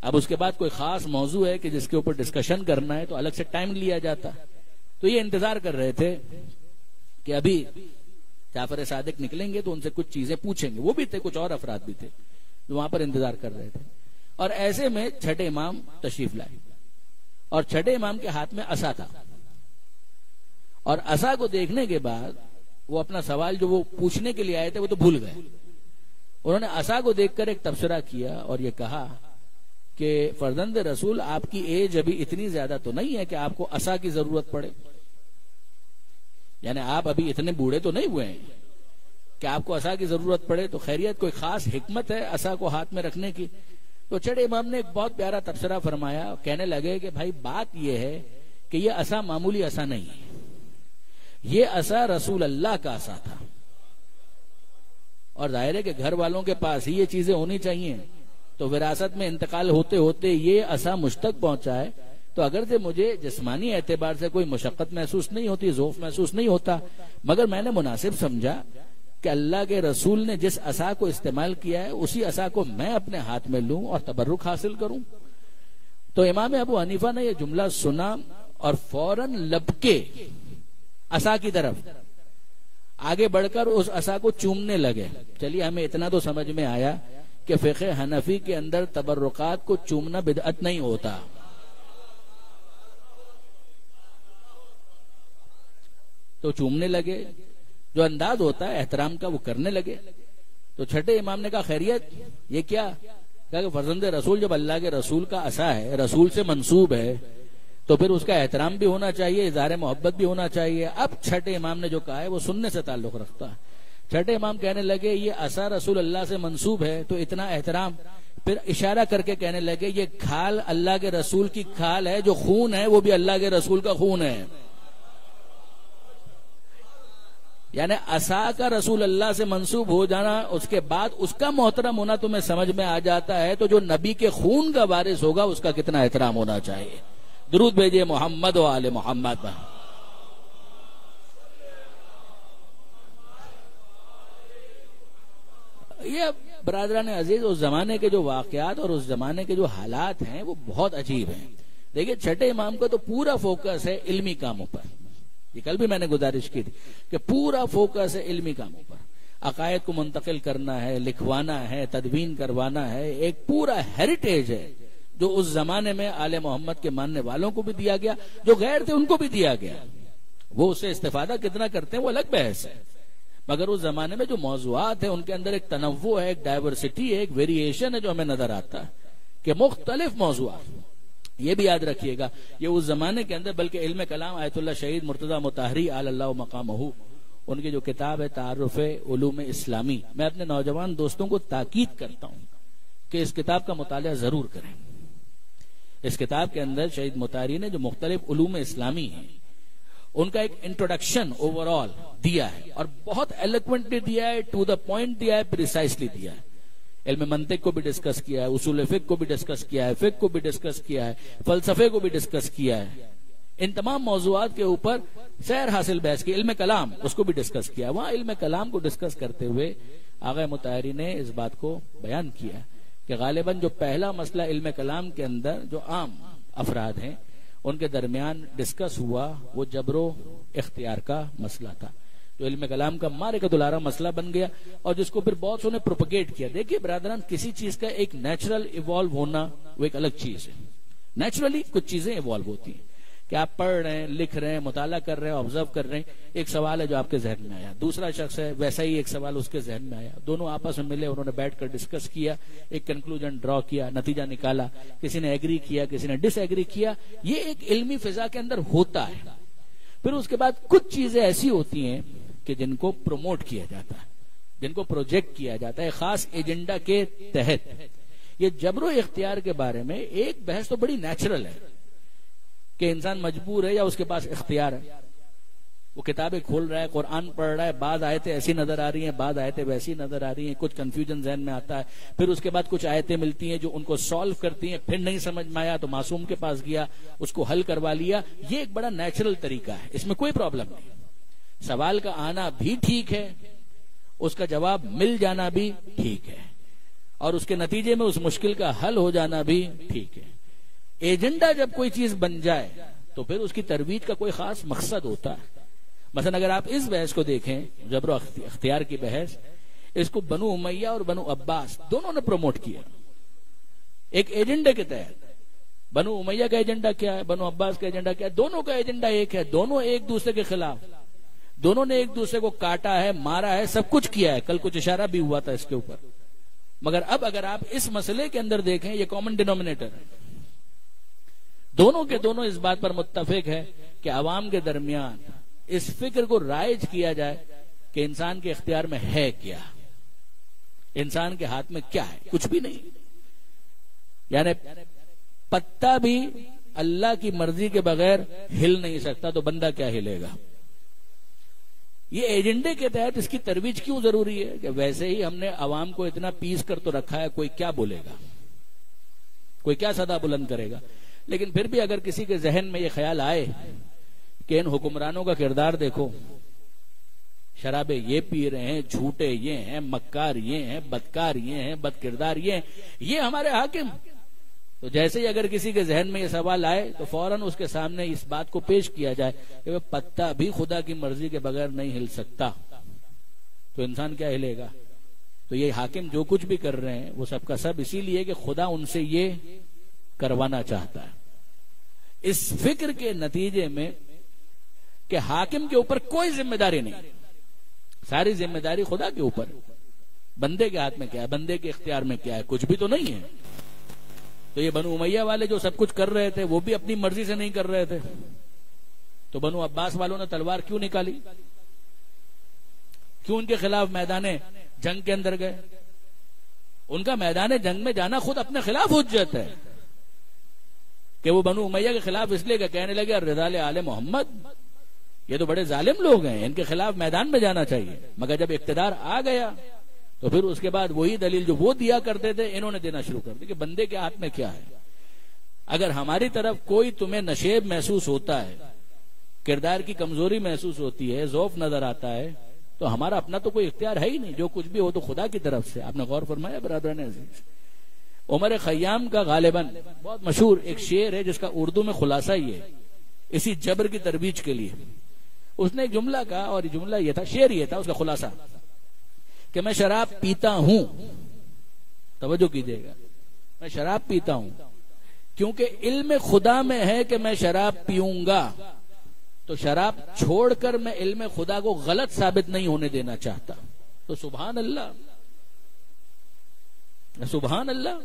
اب اس کے بعد کوئی خاص موضوع ہے کہ جس کے اوپر ڈسکشن کرنا ہے تو الگ سے ٹائم لیا جاتا، تو یہ انتظار کر رہے تھے کہ ابھی جعفر صادق نکلیں گے تو ان سے کچھ چیزیں پوچھیں گے، وہ بھی تھے، کچھ اور افراد بھی تھے جو وہاں پر انتظار کر رہے تھے۔ اور ایسے میں چھٹے امام تشریف لائے، اور چھٹے امام کے ہاتھ میں عصا تھا، اور عصا کو دیکھنے کے بعد وہ اپنا سوال جو وہ پوچھنے کے لیے آئے تھے وہ تو بھول گئے۔ انہوں نے عصا کو دیکھ کر ایک تبصرہ کیا اور یہ کہا کہ فرزند رسول آپ کی ایج ابھی اتنی زیادہ تو نہیں ہے کہ آپ کو عصا کی ضرورت پڑے، یعنی آپ ابھی اتنے بوڑھے تو نہیں ہوئے ہیں کہ آپ کو عصا کی ضرورت پڑے، تو خیریت کوئی خاص حکمت ہے عصا کو ہاتھ میں رکھنے کی؟ تو چھٹے امام نے ایک بہت پیارا تبصرہ فرمایا، کہنے لگے کہ بھائی بات یہ ہے کہ یہ عصا معمولی عصا نہیں ہے، یہ عصا رسول اللہ کا عصا تھا، اور ظاہر ہے کہ گھر والوں کے پاس ہی یہ چیزیں ہونی چاہیے، تو وراثت میں انتقال ہوتے ہوتے یہ عصا مجھ تک پہنچا ہے، تو اگرچہ مجھے جسمانی اعتبار سے کوئی مشقت محسوس نہیں ہوتی، ذوف محسوس نہیں ہوتا، مگر میں نے مناسب سمجھا کہ اللہ کے رسول نے جس عصا کو استعمال کیا ہے اسی عصا کو میں اپنے ہاتھ میں لوں اور تبرک حاصل کروں۔ تو امام ابو حنیفہ نے یہ جملہ سنا اور فوراً لپکے عصا کی طرف آگے بڑھ کر اس عصا کو چومنے لگے۔ چلیے ہمیں اتنا تو سمجھ میں آیا کہ فقہ حنفی کے اندر تبرکات کو چومنا بدعت نہیں ہوتا، تو چومنے لگے، جو انداز ہوتا ہے احترام کا وہ کرنے لگے۔ تو چھٹے امام نے کہا خیریت یہ کیا؟ کہا کہ فرزند رسول جب اللہ کے رسول کا عصا ہے، رسول سے منسوب ہے، تو پھر اس کا احترام بھی ہونا چاہیے، اظہار محبت بھی ہونا چاہیے۔ اب چھٹے امام نے جو کہا ہے وہ سننے سے تعلق رکھتا ہے۔ چھٹے امام کہنے لگے یہ عصا رسول اللہ سے منسوب ہے تو اتنا احترام، پھر اشارہ کر کے کہنے لگے یہ کھال اللہ کے رسول کی کھال ہے، جو خون ہے وہ بھی اللہ کے رسول کا خون ہے۔ یعنی عصا کا رسول اللہ سے منسوب ہو جانا، اس کے بعد اس کا محترم ہونا تمہیں سمجھ میں آ جاتا ہے، تو جو نبی کے خون کا وارث ہوگا اس کا کتنا احترام ہونا چاہیے۔ درود بھیجئے محمد و آل محمد۔ یہ برادران عزیز اس زمانے کے جو واقعات اور اس زمانے کے جو حالات ہیں وہ بہت عجیب ہیں۔ دیکھیں چھٹے امام کا تو پورا فوکس ہے علمی کاموں پر، یہ کل بھی میں نے گزارش کی تھی کہ پورا فوکس ہے علمی کاموں پر، عقائد کو منتقل کرنا ہے، لکھوانا ہے، تدوین کروانا ہے، ایک پورا ہیریٹیج ہے جو اس زمانے میں آل محمد کے ماننے والوں کو بھی دیا گیا، جو غیر تھے ان کو بھی دیا گیا۔ وہ اسے استفادہ کتنا کرتے ہیں وہ الگ بحث ہے، مگر اس زمانے میں جو موضوعات ہیں ان کے اندر ایک تنوع ہے، ایک ڈائیورسٹی ہے، ایک ویریشن ہے جو ہمیں نظر آتا ہے کہ مختلف موضوعات۔ یہ بھی یاد رکھیے گا یہ اس زمانے کے اندر، بلکہ علم کلام آیت اللہ شہید مرتضی مطہری علی اللہ مقامہ، ان کی جو کتاب ہے تعارف علوم اسلامی، میں اپنے نوجوان دوستوں کو تاکید کرتا ہوں کہ اس کتاب کا مطالعہ ضرور کریں۔ اس کتاب کے اندر شہید مطہری نے جو مختلف علوم اسلامی ہیں ان کا ایک انٹروڈکشن اوور آل دیا ہے، اور بہت ایلیکوینٹلی دیا ہے، ٹو دا پوائنٹ دیا ہے، پریسائسلی دیا ہے۔ علم منطق کو بھی ڈسکس کیا ہے، اصول فقہ کو بھی ڈسکس کیا ہے، فقہ کو بھی ڈسکس کیا ہے، فلسفے کو بھی ڈسکس کیا ہے۔ ان تمام موضوعات کے اوپر سیر حاصل بحث کی۔ علم کلام اس کو بھی ڈسکس کیا۔ وہاں علم کلام کو ڈسکس کرتے ہوئے آغا مطہری نے اس بات کو بیان کیا کہ غالباً جو پہلا مسئلہ علم کلام کے اندر جو عام افراد ہیں ان کے درمیان ڈسکس ہوا وہ جبر و اختیار کا مسئلہ تھا، جو علم کلام کا مارکۃ العارہ مسئلہ بن گیا، اور جس کو پھر بہت سو نے پروپیگیٹ کیا۔ دیکھیے برادران، کسی چیز کا ایک نیچرل ایوالو ہونا وہ ایک الگ چیز ہے۔ نیچرلی کچھ چیزیں ایوالو ہوتی ہیں کہ آپ پڑھ رہے ہیں، لکھ رہے ہیں، مطالعہ کر رہے ہیں، آبزرو کر رہے ہیں، ایک سوال ہے جو آپ کے ذہن میں آیا، دوسرا شخص ہے ویسا ہی ایک سوال اس کے ذہن میں آیا، دونوں آپس میں ملے، انہوں نے بیٹھ کر ڈسکس کیا، ایک کنکلوژن ڈرا کیا، نتیجہ نکالا، کسی نے ایگری کیا، کسی نے ڈس ایگری کیا۔ یہ ایک علمی فضا کے اندر ہوتا ہے۔ پھر اس کے بعد کچھ چیزیں ایسی ہوتی ہیں کہ جن کو پروموٹ کیا جاتا ہے، جن کو پروجیکٹ کیا جاتا ہے خاص ایجنڈا کے تحت۔ یہ جبر و اختیار کے بارے میں ایک بحث تو بڑی نیچرل ہے کہ انسان مجبور ہے یا اس کے پاس اختیار ہے، وہ کتابیں کھول رہا ہے، قرآن پڑھ رہا ہے، بعض آیتیں ایسی نظر آ رہی ہیں، بعض آیتیں ویسی نظر آ رہی ہیں، کچھ کنفیوژن ذہن میں آتا ہے، پھر اس کے بعد کچھ آیتیں ملتی ہیں جو ان کو سالو کرتی ہیں، پھر نہیں سمجھ میں آیا تو معصوم کے پاس گیا، اس کو حل کروا لیا۔ یہ ایک بڑا نیچرل طریقہ ہے، اس میں کوئی پرابلم نہیں۔ سوال کا آنا بھی ٹھیک ہے، اس کا جواب مل جانا بھی ٹھیک ہے، اور اس کے نتیجے میں اس مشکل کا حل ہو جانا بھی ٹھیک ہے۔ ایجنڈا جب کوئی چیز بن جائے تو پھر اس کی ترویج کا کوئی خاص مقصد ہوتا ہے۔ مثلا اگر آپ اس بحث کو دیکھیں، جبر و اختیار کی بحث، اس کو بنو امیہ اور بنو عباس دونوں نے پروموٹ کیا ایک ایجنڈے کے تحت۔ بنو امیہ کا ایجنڈا کیا ہے، بنو عباس کا ایجنڈا کیا ہے؟ دونوں کا ایجنڈا ایک ہے، دونوں ایک دوسرے کے خلاف، دونوں نے ایک دوسرے کو کاٹا ہے، مارا ہے، سب کچھ کیا ہے۔ کل کچھ اشارہ بھی ہوا تھا اس کے اوپر، مگر اب اگر آپ اس مسئلے کے اندر دیکھیں، یہ کامن ڈینومینیٹر ہے، دونوں کے دونوں اس بات پر متفق ہے کہ عوام کے درمیان اس فکر کو رائج کیا جائے کہ انسان کے اختیار میں ہے کیا، انسان کے ہاتھ میں کیا ہے، کچھ بھی نہیں۔ یعنی پتا بھی اللہ کی مرضی کے بغیر ہل نہیں سکتا، تو بندہ کیا ہلے گا؟ یہ ایجنڈے کے تحت اس کی ترویج کیوں ضروری ہے کہ ویسے ہی ہم نے عوام کو اتنا پیس کر تو رکھا ہے، کوئی کیا بولے گا، کوئی کیا صدا بلند کرے گا۔ لیکن پھر بھی اگر کسی کے ذہن میں یہ خیال آئے کہ ان حکمرانوں کا کردار دیکھو، شرابے یہ پی رہے ہیں، جھوٹے یہ ہیں، مکار یہ ہیں، بدکار یہ ہیں، بد کردار یہ ہیں، یہ ہمارے حاکم، تو جیسے ہی اگر کسی کے ذہن میں یہ سوال آئے تو فوراً اس کے سامنے اس بات کو پیش کیا جائے کہ وہ پتا بھی خدا کی مرضی کے بغیر نہیں ہل سکتا، تو انسان کیا ہلے گا؟ تو یہ حاکم جو کچھ بھی کر رہے ہیں وہ سب کا سب اسی لیے کہ خدا ان سے یہ کروانا چاہتا ہے۔ اس فکر کے نتیجے میں کہ حاکم کے اوپر کوئی ذمہ داری نہیں، ساری ذمہ داری خدا کے اوپر، بندے کے ہاتھ میں کیا ہے، بندے کے اختیار میں کیا ہے، کچھ بھی تو نہیں ہے۔ تو یہ بنو امیہ والے جو سب کچھ کر رہے تھے وہ بھی اپنی مرضی سے نہیں کر رہے تھے، تو بنو عباس والوں نے تلوار کیوں نکالی؟ کیوں ان کے خلاف میدان جنگ کے اندر گئے؟ ان کا میدان جنگ میں جانا خود اپنے خلاف حجت ہے کہ وہ بنو امیہ کے خلاف اس لیے کہ کہنے لگے الرضا لآل محمد، یہ تو بڑے ظالم لوگ ہیں، ان کے خلاف میدان میں جانا چاہیے۔ مگر جب اقتدار آ گیا تو پھر اس کے بعد وہی دلیل جو وہ دیا کرتے تھے انہوں نے دینا شروع کر دی کہ بندے کے ہاتھ میں کیا ہے۔ اگر ہماری طرف کوئی تمہیں نشیب محسوس ہوتا ہے، کردار کی کمزوری محسوس ہوتی ہے، ضعف نظر آتا ہے، تو ہمارا اپنا تو کوئی اختیار ہے ہی نہیں، جو کچھ بھی ہو تو خدا کی طرف سے۔ آپ نے غور فرمایا برادران عزیز؟ عمر خیام کا غالباً بہت مشہور ایک شعر ہے جس کا اردو میں خلاصہ یہ ہے، اسی جبر کی ترویج کے لیے اس نے ایک جملہ کہا، اور یہ جملہ یہ تھا، شعر یہ تھا اس کا خلاصہ، کہ میں شراب پیتا ہوں، توجہ کیجئے گا، میں شراب پیتا ہوں کیونکہ علم خدا میں ہے کہ میں شراب پیوں گا، تو شراب چھوڑ کر میں علم خدا کو غلط ثابت نہیں ہونے دینا چاہتا۔ تو سبحان اللہ، سبحان اللہ۔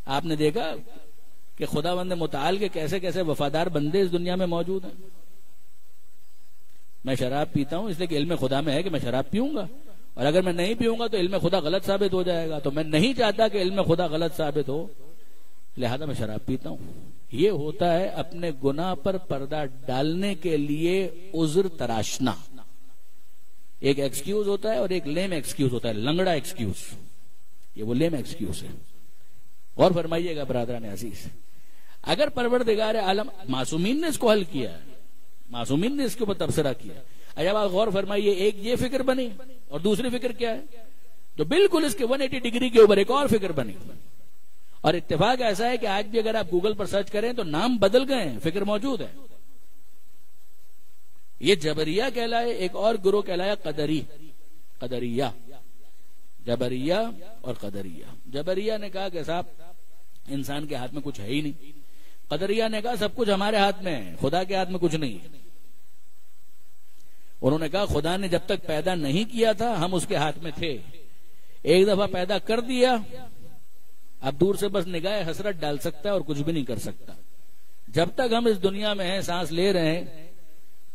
آپ نے دیکھا کہ خداوند متعال کے کیسے کیسے وفادار بندے اس دنیا میں موجود ہیں۔ میں شراب پیتا ہوں اس لیے کہ علم خدا میں ہے کہ میں شراب پیوں گا، اور اگر میں نہیں پیوں گا تو علم خدا غلط ثابت ہو جائے گا، تو میں نہیں چاہتا کہ علم خدا غلط ثابت ہو، لہذا میں شراب پیتا ہوں۔ یہ ہوتا ہے اپنے گناہ پر پردہ ڈالنے کے لیے عذر تراشنا۔ ایک ایکسکیوز ہوتا ہے اور ایک لیم ایکسکیوز ہوتا ہے، لنگڑا ایکسکیوز، یہ وہ لیم ایکسکیوز ہے۔ غور فرمائیے گا برادران عزیز، اگر پروردگار عالم، معصومین نے اس کو حل کیا ہے، معصومین نے اس کے اوپر تبصرہ کیا، اب آپ غور فرمائیے، ایک یہ فکر بنی اور دوسری فکر کیا ہے، تو بالکل اس کے 180 ڈگری کے اوپر ایک اور فکر بنی، اور اتفاق ایسا ہے کہ آج بھی اگر آپ گوگل پر سرچ کریں تو نام بدل گئے ہیں، فکر موجود ہے۔ یہ جبریہ کہلائے، ایک اور گروہ کہلایا قدریہ، جبریہ اور قدریہ۔ جبریہ نے کہا کہ صاحب انسان کے ہاتھ میں کچھ ہے ہی نہیں، قدریہ نے کہا سب کچھ ہمارے ہاتھ میں ہے، خدا کے ہاتھ میں کچھ نہیں ہے۔ انہوں نے کہا خدا نے جب تک پیدا نہیں کیا تھا ہم اس کے ہاتھ میں تھے، ایک دفعہ پیدا کر دیا اب دور سے بس نگاہ حسرت ڈال سکتا ہے اور کچھ بھی نہیں کر سکتا۔ جب تک ہم اس دنیا میں ہیں، سانس لے رہے ہیں،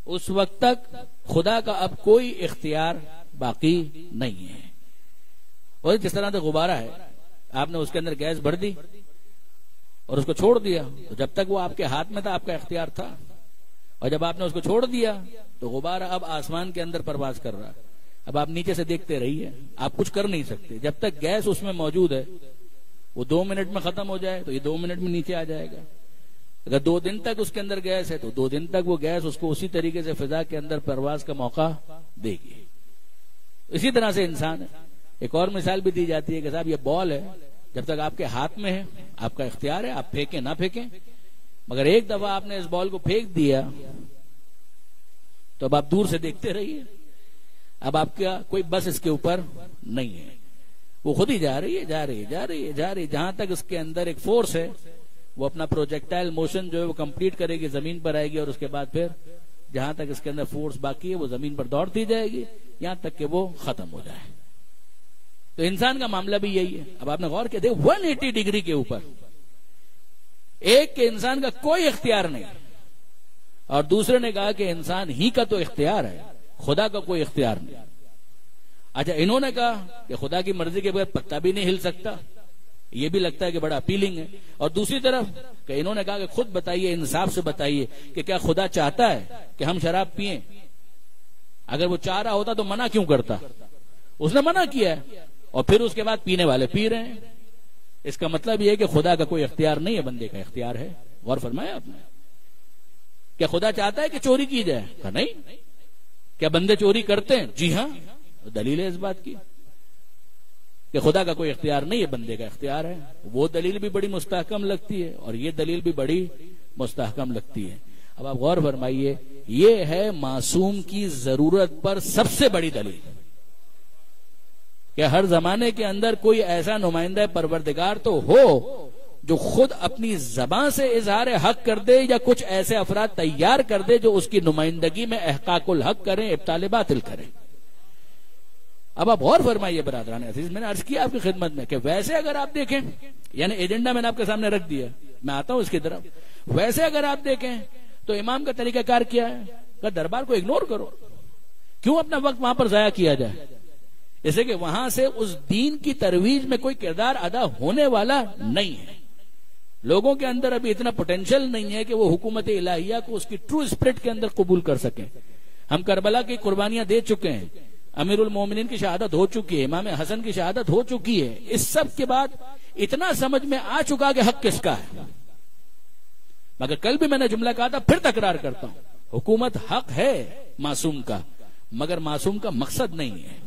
اس وقت تک خدا کا اب کوئی اختیار باقی نہیں ہے۔ اور جس طرح سے غبارہ ہے، آپ نے اس کے اندر گیس بھر دی اور اس کو چھوڑ دیا، تو جب تک وہ آپ کے ہاتھ میں تھا آپ کا اختیار تھا، اور جب آپ نے اس کو چھوڑ دیا تو غبارہ اب آسمان کے اندر پرواز کر رہا ہے۔ اب آپ نیچے سے دیکھتے رہیے، آپ کچھ کر نہیں سکتے، جب تک گیس اس میں موجود ہے، وہ 2 منٹ میں ختم ہو جائے تو یہ 2 منٹ میں نیچے آ جائے گا۔ اگر 2 دن تک اس کے اندر گیس ہے تو 2 دن تک وہ گیس اس کو اسی طریقے سے فضا کے اندر پرواز کا موقع دے گی۔ اسی طرح سے انسان ہے۔ ایک اور مثال بھی دی جاتی ہے کہ صاحب یہ بال ہے، جب تک آپ کے ہاتھ میں ہے آپ کا اختیار ہے، آپ پھینکیں نہ پھینکیں، مگر ایک دفعہ آپ نے اس بال کو پھینک دیا تو اب آپ دور سے دیکھتے رہیے، اب آپ کا کوئی بس اس کے اوپر نہیں ہے، وہ خود ہی جا رہی ہے، جا رہی ہے، جا رہی ہے، جا رہی ہے، جہاں تک اس کے اندر ایک فورس ہے وہ اپنا پروجیکٹائل موشن جو ہے وہ کمپلیٹ کرے گی، زمین پر آئے گی، اور اس کے بعد پھر جہاں تک اس کے اندر فورس باقی ہے وہ زمین پر دوڑتی جائے گی یہاں تک کہ وہ ختم ہو جائے۔ تو انسان کا معاملہ بھی یہی ہے۔ اب آپ نے غور کیا، دیکھ 180 ڈگری کے اوپر، ایک کہ انسان کا کوئی اختیار نہیں، اور دوسرے نے کہا کہ انسان ہی کا تو اختیار ہے، خدا کا کوئی اختیار نہیں۔ اچھا، انہوں نے کہا کہ خدا کی مرضی کے بغیر پتا بھی نہیں ہل سکتا، یہ بھی لگتا ہے کہ بڑا اپیلنگ ہے، اور دوسری طرف کہ انہوں نے کہا کہ خود بتائیے، انصاف سے بتائیے کہ کیا خدا چاہتا ہے کہ ہم شراب پئیں؟ اگر وہ چاہ رہا ہوتا تو منع کیوں کرتا؟ اس نے منع کیا ہے، اور پھر اس کے بعد پینے والے پی رہے ہیں۔ اس کا مطلب یہ ہے کہ خدا کا کوئی اختیار نہیں ہے، بندے کا اختیار ہے۔ غور فرمایا آپ نے؟ کیا خدا چاہتا ہے کہ چوری کی جائے؟ کہا نہیں۔ کیا بندے چوری کرتے ہیں؟ جی ہاں، دلیل ہے اس بات کی کہ خدا کا کوئی اختیار نہیں ہے، بندے کا اختیار ہے۔ وہ دلیل بھی بڑی مستحکم لگتی ہے اور یہ دلیل بھی بڑی مستحکم لگتی ہے۔ اب آپ غور فرمائیے، یہ ہے معصوم کی ضرورت پر سب سے بڑی دلیل کہ ہر زمانے کے اندر کوئی ایسا نمائندہ پروردگار تو ہو جو خود اپنی زبان سے اظہار حق کر دے، یا کچھ ایسے افراد تیار کر دے جو اس کی نمائندگی میں احقاق الحق کریں، ابطال باطل کریں۔ اب آپ غور فرمائیے برادران عزیز، میں نے عرض کیا آپ کی خدمت میں کہ ویسے اگر آپ دیکھیں یعنی ایجنڈا میں نے آپ کے سامنے رکھ دیا، میں آتا ہوں اس کی طرف. ویسے اگر آپ دیکھیں تو امام کا طریقہ کار کیا ہے کہ دربار کو اگنور کرو. کیوں اپنا وقت وہاں پر ضائع کیا جائے؟ جیسے کہ وہاں سے اس دین کی ترویج میں کوئی کردار ادا ہونے والا نہیں ہے. لوگوں کے اندر ابھی اتنا پوٹینشیل نہیں ہے کہ وہ حکومت الہیہ کو اس کی ٹرو اسپرٹ کے اندر قبول کر سکیں. ہم کربلا کی قربانیاں دے چکے ہیں، امیر المومنین کی شہادت ہو چکی ہے، امام حسن کی شہادت ہو چکی ہے. اس سب کے بعد اتنا سمجھ میں آ چکا کہ حق کس کا ہے. مگر کل بھی میں نے جملہ کہا تھا، پھر تکرار کرتا ہوں، حکومت حق ہے معصوم کا، مگر معصوم کا مقصد نہیں ہے.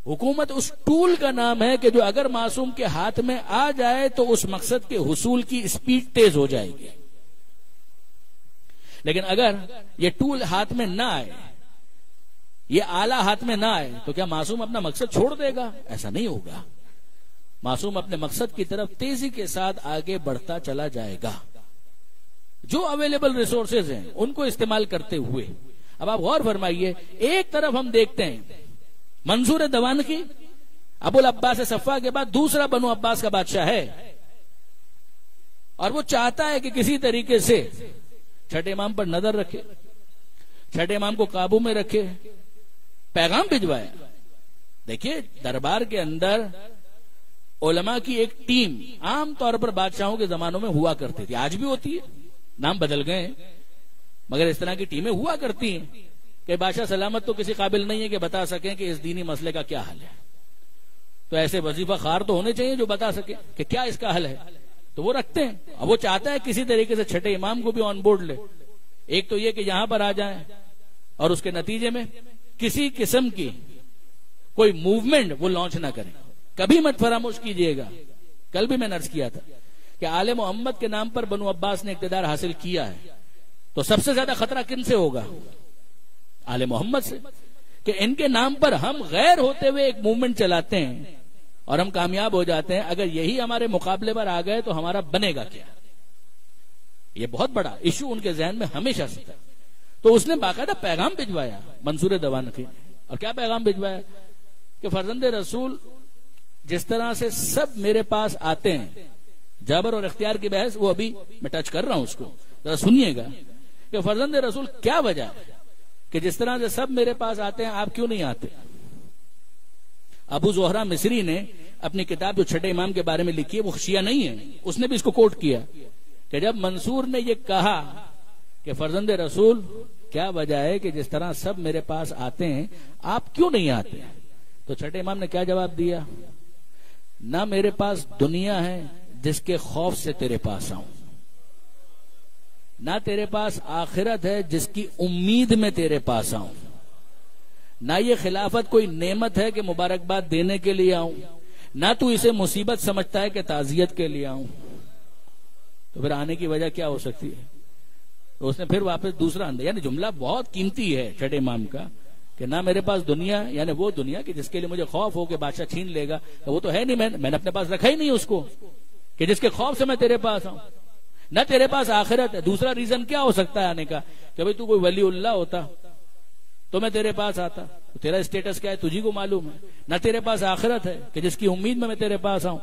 حکومت اس ٹول کا نام ہے کہ جو اگر معصوم کے ہاتھ میں آ جائے تو اس مقصد کے حصول کی اسپیڈ تیز ہو جائے گی. لیکن اگر یہ ٹول ہاتھ میں نہ آئے، یہ آلہ ہاتھ میں نہ آئے، تو کیا معصوم اپنا مقصد چھوڑ دے گا؟ ایسا نہیں ہوگا. معصوم اپنے مقصد کی طرف تیزی کے ساتھ آگے بڑھتا چلا جائے گا، جو اویلیبل ریسورسز ہیں ان کو استعمال کرتے ہوئے. اب آپ غور فرمائیے، ایک طرف ہم دیکھتے ہیں منصور دوانقی ابو العباس صفا کے بعد دوسرا بنو عباس کا بادشاہ ہے، اور وہ چاہتا ہے کہ کسی طریقے سے چھٹے امام پر نظر رکھے، چھٹے امام کو قابو میں رکھے، پیغام بھجوائے. دیکھیے دربار کے اندر علماء کی ایک ٹیم عام طور پر بادشاہوں کے زمانوں میں ہوا کرتی تھی، آج بھی ہوتی ہے، نام بدل گئے مگر اس طرح کی ٹیمیں ہوا کرتی ہیں کہ بادشاہ سلامت تو کسی قابل نہیں ہے کہ بتا سکیں کہ اس دینی مسئلے کا کیا حل ہے. تو ایسے وظیفہ خار تو ہونے چاہیے جو بتا سکے کہ کیا اس کا حل ہے، تو وہ رکھتے ہیں. اب وہ چاہتا ہے کسی طریقے سے چھٹے امام کو بھی آن بورڈ لے. ایک تو یہ کہ یہاں پر آ جائیں اور اس کے نتیجے میں کسی قسم کی کوئی موومنٹ وہ لانچ نہ کریں. کبھی مت فراموش کیجئے گا، کل بھی میں نے عرض کیا تھا کہ آل محمد کے نام پر بنو عباس نے اقتدار حاصل کیا ہے، تو سب سے زیادہ خطرہ کن سے ہوگا؟ آل محمد سے، کہ ان کے نام پر ہم غیر ہوتے ہوئے ایک موومنٹ چلاتے ہیں اور ہم کامیاب ہو جاتے ہیں. اگر یہی ہمارے مقابلے پر آ گئے تو ہمارا بنے گا کیا؟ یہ بہت بڑا ایشو ان کے ذہن میں ہمیشہ سے تھا. تو اس نے باقاعدہ پیغام بھجوایا منصور دوانقی نے. اور کیا پیغام بھجوایا؟ کہ فرزند رسول جس طرح سے سب میرے پاس آتے ہیں، جبر اور اختیار کی بحث وہ ابھی میں ٹچ کر رہا ہوں، اس کو ذرا سنیے گا کہ فرزند رسول کیا وجہ ہے کہ جس طرح سے سب میرے پاس آتے ہیں آپ کیوں نہیں آتے؟ ابو زہرہ مصری نے اپنی کتاب جو چھٹے امام کے بارے میں لکھی ہے، وہ شیعہ نہیں ہے، اس نے بھی اس کو کوٹ کیا کہ جب منصور نے یہ کہا کہ فرزند رسول کیا وجہ ہے کہ جس طرح سب میرے پاس آتے ہیں آپ کیوں نہیں آتے، تو چھٹے امام نے کیا جواب دیا؟ نہ میرے پاس دنیا ہے جس کے خوف سے تیرے پاس آؤں، نہ تیرے پاس آخرت ہے جس کی امید میں تیرے پاس آؤں، نہ یہ خلافت کوئی نعمت ہے کہ مبارکباد دینے کے لیے آؤں، نہ تو اسے مصیبت سمجھتا ہے کہ تعزیت کے لیے آؤں. تو پھر آنے کی وجہ کیا ہو سکتی ہے؟ تو اس نے پھر واپس دوسرا اندر، یعنی جملہ بہت قیمتی ہے چھٹے امام کا کہ نہ میرے پاس دنیا، یعنی وہ دنیا کہ جس کے لیے مجھے خوف ہو کہ بادشاہ چھین لے گا، تو وہ تو ہے نہیں، میں نے اپنے پاس رکھا ہی نہیں اس کو کہ جس کے خوف سے میں تیرے پاس آؤں. نہ تیرے پاس آخرت ہے. دوسرا ریزن کیا ہو سکتا ہے آنے کا؟ کہ بھئی تو کوئی ولی اللہ ہوتا تو میں تیرے پاس آتا، تو تیرا اسٹیٹس کیا ہے تجھی کو معلوم ہے. نہ تیرے پاس آخرت ہے کہ جس کی امید میں تیرے پاس آؤں،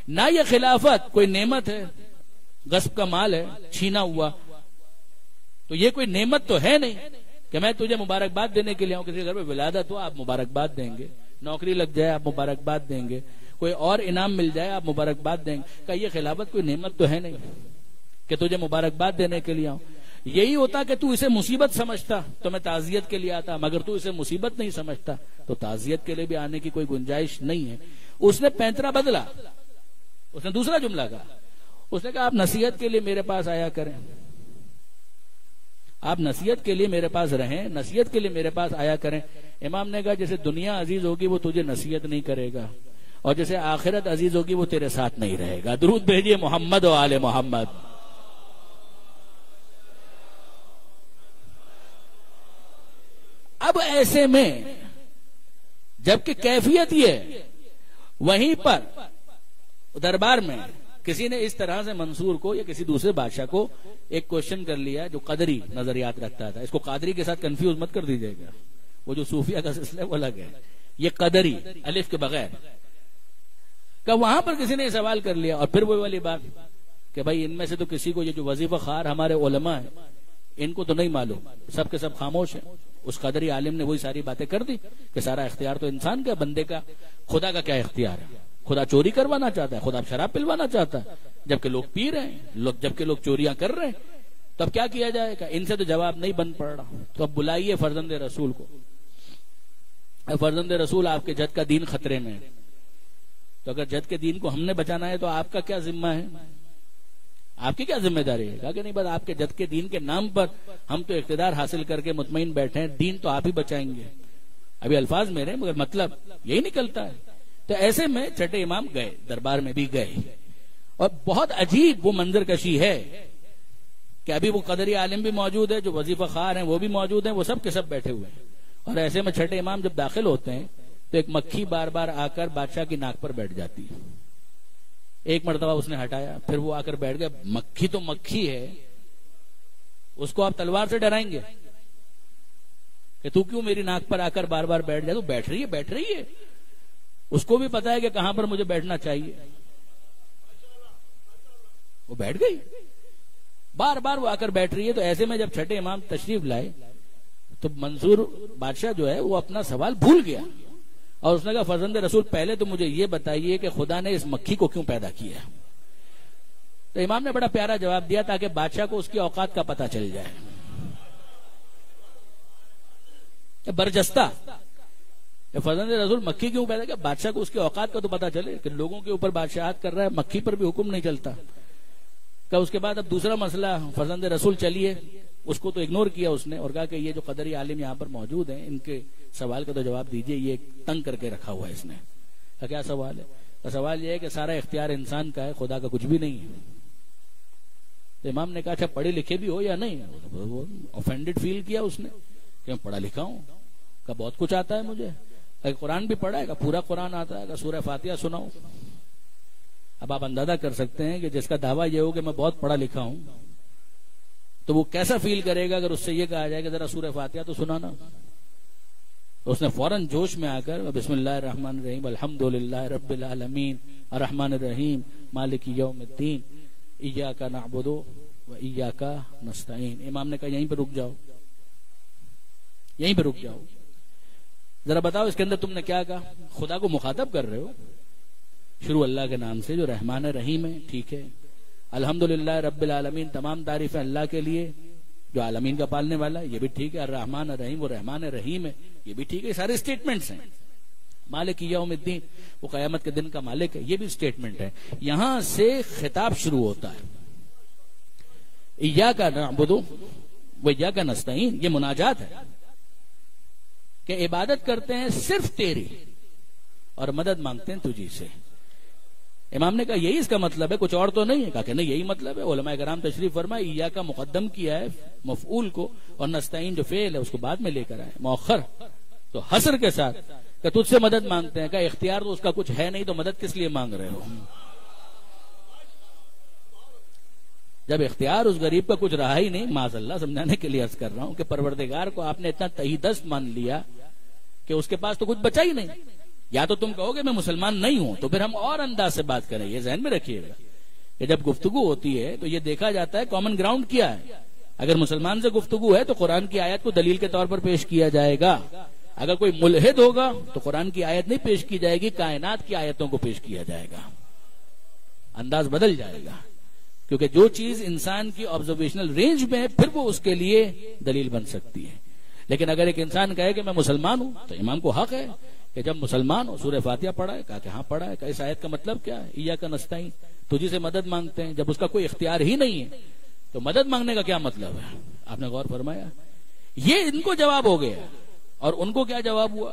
نہ یہ خلافت کوئی نعمت ہے، غصب کا مال ہے چھینا ہوا، تو یہ کوئی نعمت تو ہے نہیں کہ میں تجھے مبارکباد دینے کے لیے آؤں. کسی گھر میں ولادت ہو آپ مبارکباد دیں گے، نوکری لگ جائے آپ مبارکباد دیں گے، کوئی اور انعام مل جائے آپ مبارکباد دیں گے. کہ یہ خلافت کوئی نعمت تو ہے نہیں کہ تجھے مبارکباد دینے کے لیے آؤں. یہی ہوتا کہ تو اسے مصیبت سمجھتا تو میں تعزیت کے لیے آتا، مگر تو اسے مصیبت نہیں سمجھتا تو تعزیت کے لیے بھی آنے کی کوئی گنجائش نہیں ہے. اس نے پینترا بدلا، اس نے دوسرا جملہ کہا. اس نے کہا آپ نصیحت کے لیے میرے پاس آیا کریں، آپ نصیحت کے لیے میرے پاس رہیں، نصیحت کے لیے میرے پاس آیا کریں. امام نے کہا جیسے دنیا عزیز ہوگی وہ تجھے نصیحت نہیں کرے گا، اور جیسے آخرت عزیز ہوگی وہ تیرے ساتھ نہیں رہے گا. درود بھیجیے محمد و آل محمد. اب ایسے میں جبکہ کیفیت یہ وہیں پر دربار میں کسی نے اس طرح سے منصور کو یا کسی دوسرے بادشاہ کو ایک کوشچن کر لیا جو قدری نظریات رکھتا تھا. اس کو قادری کے ساتھ کنفیوز مت کر دیجیے گا، وہ جو صوفیہ کا سلسلہ وہ الگ ہے. یہ قدری الف کے بغیر کہ وہاں پر کسی نے سوال کر لیا، اور پھر وہ والی بات کہ بھائی ان میں سے تو کسی کو یہ جو وظیفہ خوار ہمارے علماء ہیں ان کو تو نہیں معلوم، سب کے سب خاموش ہیں۔ اس قدری عالم نے وہی ساری باتیں کر دی کہ سارا اختیار تو انسان کا، بندے کا، خدا کا کیا اختیار ہے؟ خدا چوری کروانا چاہتا ہے، خدا شراب پلوانا چاہتا ہے، جبکہ لوگ پی رہے ہیں، جبکہ لوگ چوریاں کر رہے ہیں، تو اب کیا کیا جائے گا؟ ان سے تو جواب نہیں بن پڑ رہا، تو اب بلائیے فرزند رسول کو۔ فرزند رسول آپ کے جد کا دین خطرے میں ہے، تو اگر جد کے دین کو ہم نے بچانا ہے تو آپ کا کیا ذمہ ہے؟ آپ کی کیا ذمہ داری ہے؟ کہا کہ نہیں بس آپ کے جد کے دین کے نام پر ہم تو اقتدار حاصل کر کے مطمئن بیٹھے ہیں، دین تو آپ ہی بچائیں گے۔ ابھی الفاظ میرے مگر مطلب یہی نکلتا ہے۔ تو ایسے میں چھٹے امام گئے، دربار میں بھی گئے، اور بہت عجیب وہ منظر کشی ہے کہ ابھی وہ قدری عالم بھی موجود ہے، جو وظیفہ خوار ہیں وہ بھی موجود ہیں، وہ سب کے سب بیٹھے ہوئے ہیں، اور ایسے میں چھٹے امام جب داخل ہوتے ہیں تو ایک مکھی بار بار آ کر بادشاہ کی ناک پر بیٹھ جاتی ہے۔ ایک مرتبہ اس نے ہٹایا، پھر وہ آ کر بیٹھ گیا۔ مکھی تو مکھی ہے، اس کو آپ تلوار سے ڈرائیں گے کہ تو کیوں میری ناک پر آ کر بار بار بیٹھ جائے؟ تو بیٹھ رہی ہے، اس کو بھی پتا ہے کہ کہاں پر مجھے بیٹھنا چاہیے، وہ بیٹھ گئی، بار بار وہ آ کر بیٹھ رہی ہے۔ تو ایسے میں جب چھٹے امام تشریف لائے تو منصور بادشاہ جو ہے وہ اپنا سوال بھول گیا، اور اس نے کہا فرزند رسول پہلے تو مجھے یہ بتائیے کہ خدا نے اس مکھی کو کیوں پیدا کیا؟ تو امام نے بڑا پیارا جواب دیا تاکہ بادشاہ کو اس کی اوقات کا پتہ چل جائے۔ برجستہ فرزند رسول مکھی کیوں پیدا کیا؟ بادشاہ کو اس کی اوقات کا تو پتہ چلے کہ لوگوں کے اوپر بادشاہت کر رہا ہے، مکھی پر بھی حکم نہیں چلتا۔ کہ اس کے بعد اب دوسرا مسئلہ، فرزند رسول چلیے، اس کو تو اگنور کیا اس نے، اور کہا کہ یہ جو قدری عالم یہاں پر موجود ہیں ان کے سوال کا تو جواب دیجئے، یہ تنگ کر کے رکھا ہوا ہے اس نے۔ کیا سوال ہے؟ تو سوال یہ ہے کہ سارا اختیار انسان کا ہے، خدا کا کچھ بھی نہیں ہے۔ تو امام نے کہا اچھا پڑھے لکھے بھی ہو یا نہیں؟ اوفینڈڈ فیل کیا اس نے کہ میں پڑھا لکھا ہوں، کہ بہت کچھ آتا ہے مجھے، قرآن بھی پڑھا ہے، کہ پورا قرآن آتا ہے، کہ سورہ فاتحہ سناؤ۔ اب آپ اندازہ کر سکتے ہیں کہ جس کا دعویٰ یہ ہو کہ میں بہت پڑھا لکھا ہوں تو وہ کیسا فیل کرے گا اگر اس سے یہ کہا جائے کہ ذرا سورہ فاتحہ تو سنانا۔ تو اس نے فوراً جوش میں آ کر بسم اللہ الرحمن الرحیم الحمدللہ رب العالمین الرحمن الرحیم مالک یوم الدین ایاک نعبد و ایاک نستعین۔ امام نے کہا یہیں پہ رک جاؤ، یہیں پہ رک جاؤ، ذرا بتاؤ اس کے اندر تم نے کیا کہا؟ خدا کو مخاطب کر رہے ہو، شروع اللہ کے نام سے جو رحمان رحیم ہے، ٹھیک ہے، الحمدللہ رب العالمین تمام تعریفیں اللہ کے لیے جو عالمین کا پالنے والا ہے، یہ بھی ٹھیک ہے، الرحمن الرحیم وہ رحمان رحیم ہے، یہ بھی ٹھیک ہے، سارے اسٹیٹمنٹس ہیں۔ مالک یوم الدین وہ قیامت کے دن کا مالک ہے، یہ بھی اسٹیٹمنٹ ہے۔ یہاں سے خطاب شروع ہوتا ہے، ایاک نعبد و ایاک نستعین، یہ مناجات ہے کہ عبادت کرتے ہیں صرف تیری اور مدد مانگتے ہیں تجھی سے۔ امام نے کہا یہی اس کا مطلب ہے، کچھ اور تو نہیں ہے؟ کہا کہ نہیں یہی مطلب ہے۔ علماء کرام تشریف فرمائے ایاک مقدم کیا ہے مفعول کو، اور نستعین جو فعل ہے اس کو بعد میں لے کر آئے مؤخر، تو حصر کے ساتھ کہ تجھ سے مدد مانگتے ہیں۔ کہ اختیار تو اس کا کچھ ہے نہیں تو مدد کس لیے مانگ رہے ہو؟ جب اختیار اس غریب کا کچھ رہا ہی نہیں، معاذ اللہ سمجھانے کے لیے عرض کر رہا ہوں کہ پروردگار کو آپ نے اتنا تہی دست مان لیا کہ اس کے پاس تو کچھ بچا ہی نہیں۔ یا تو تم کہو گے میں مسلمان نہیں ہوں تو پھر ہم اور انداز سے بات کریں، یہ ذہن میں رکھیے گا کہ جب گفتگو ہوتی ہے تو یہ دیکھا جاتا ہے کامن گراؤنڈ کیا ہے۔ اگر مسلمان سے گفتگو ہے تو قرآن کی آیت کو دلیل کے طور پر پیش کیا جائے گا، اگر کوئی ملحد ہوگا تو قرآن کی آیت نہیں پیش کی جائے گی، کائنات کی آیتوں کو پیش کیا جائے گا، انداز بدل جائے گا، کیونکہ جو چیز انسان کی آبزرویشنل رینج میں ہے پھر وہ اس کے لیے دلیل بن سکتی ہے۔ لیکن اگر ایک انسان کہے کہ میں مسلمان ہوں تو امام کو حق ہے کہ جب مسلمان ہو سورہ فاتحہ پڑھا ہے؟ کہا کہ ہاں پڑھا ہے۔ کہ اس آیت کا مطلب کیا ہے؟ ایاک نستعین، تجھی سے مدد مانگتے ہیں۔ جب اس کا کوئی اختیار ہی نہیں ہے تو مدد مانگنے کا کیا مطلب ہے؟ آپ نے غور فرمایا؟ یہ ان کو جواب ہو گیا، اور ان کو کیا جواب ہوا؟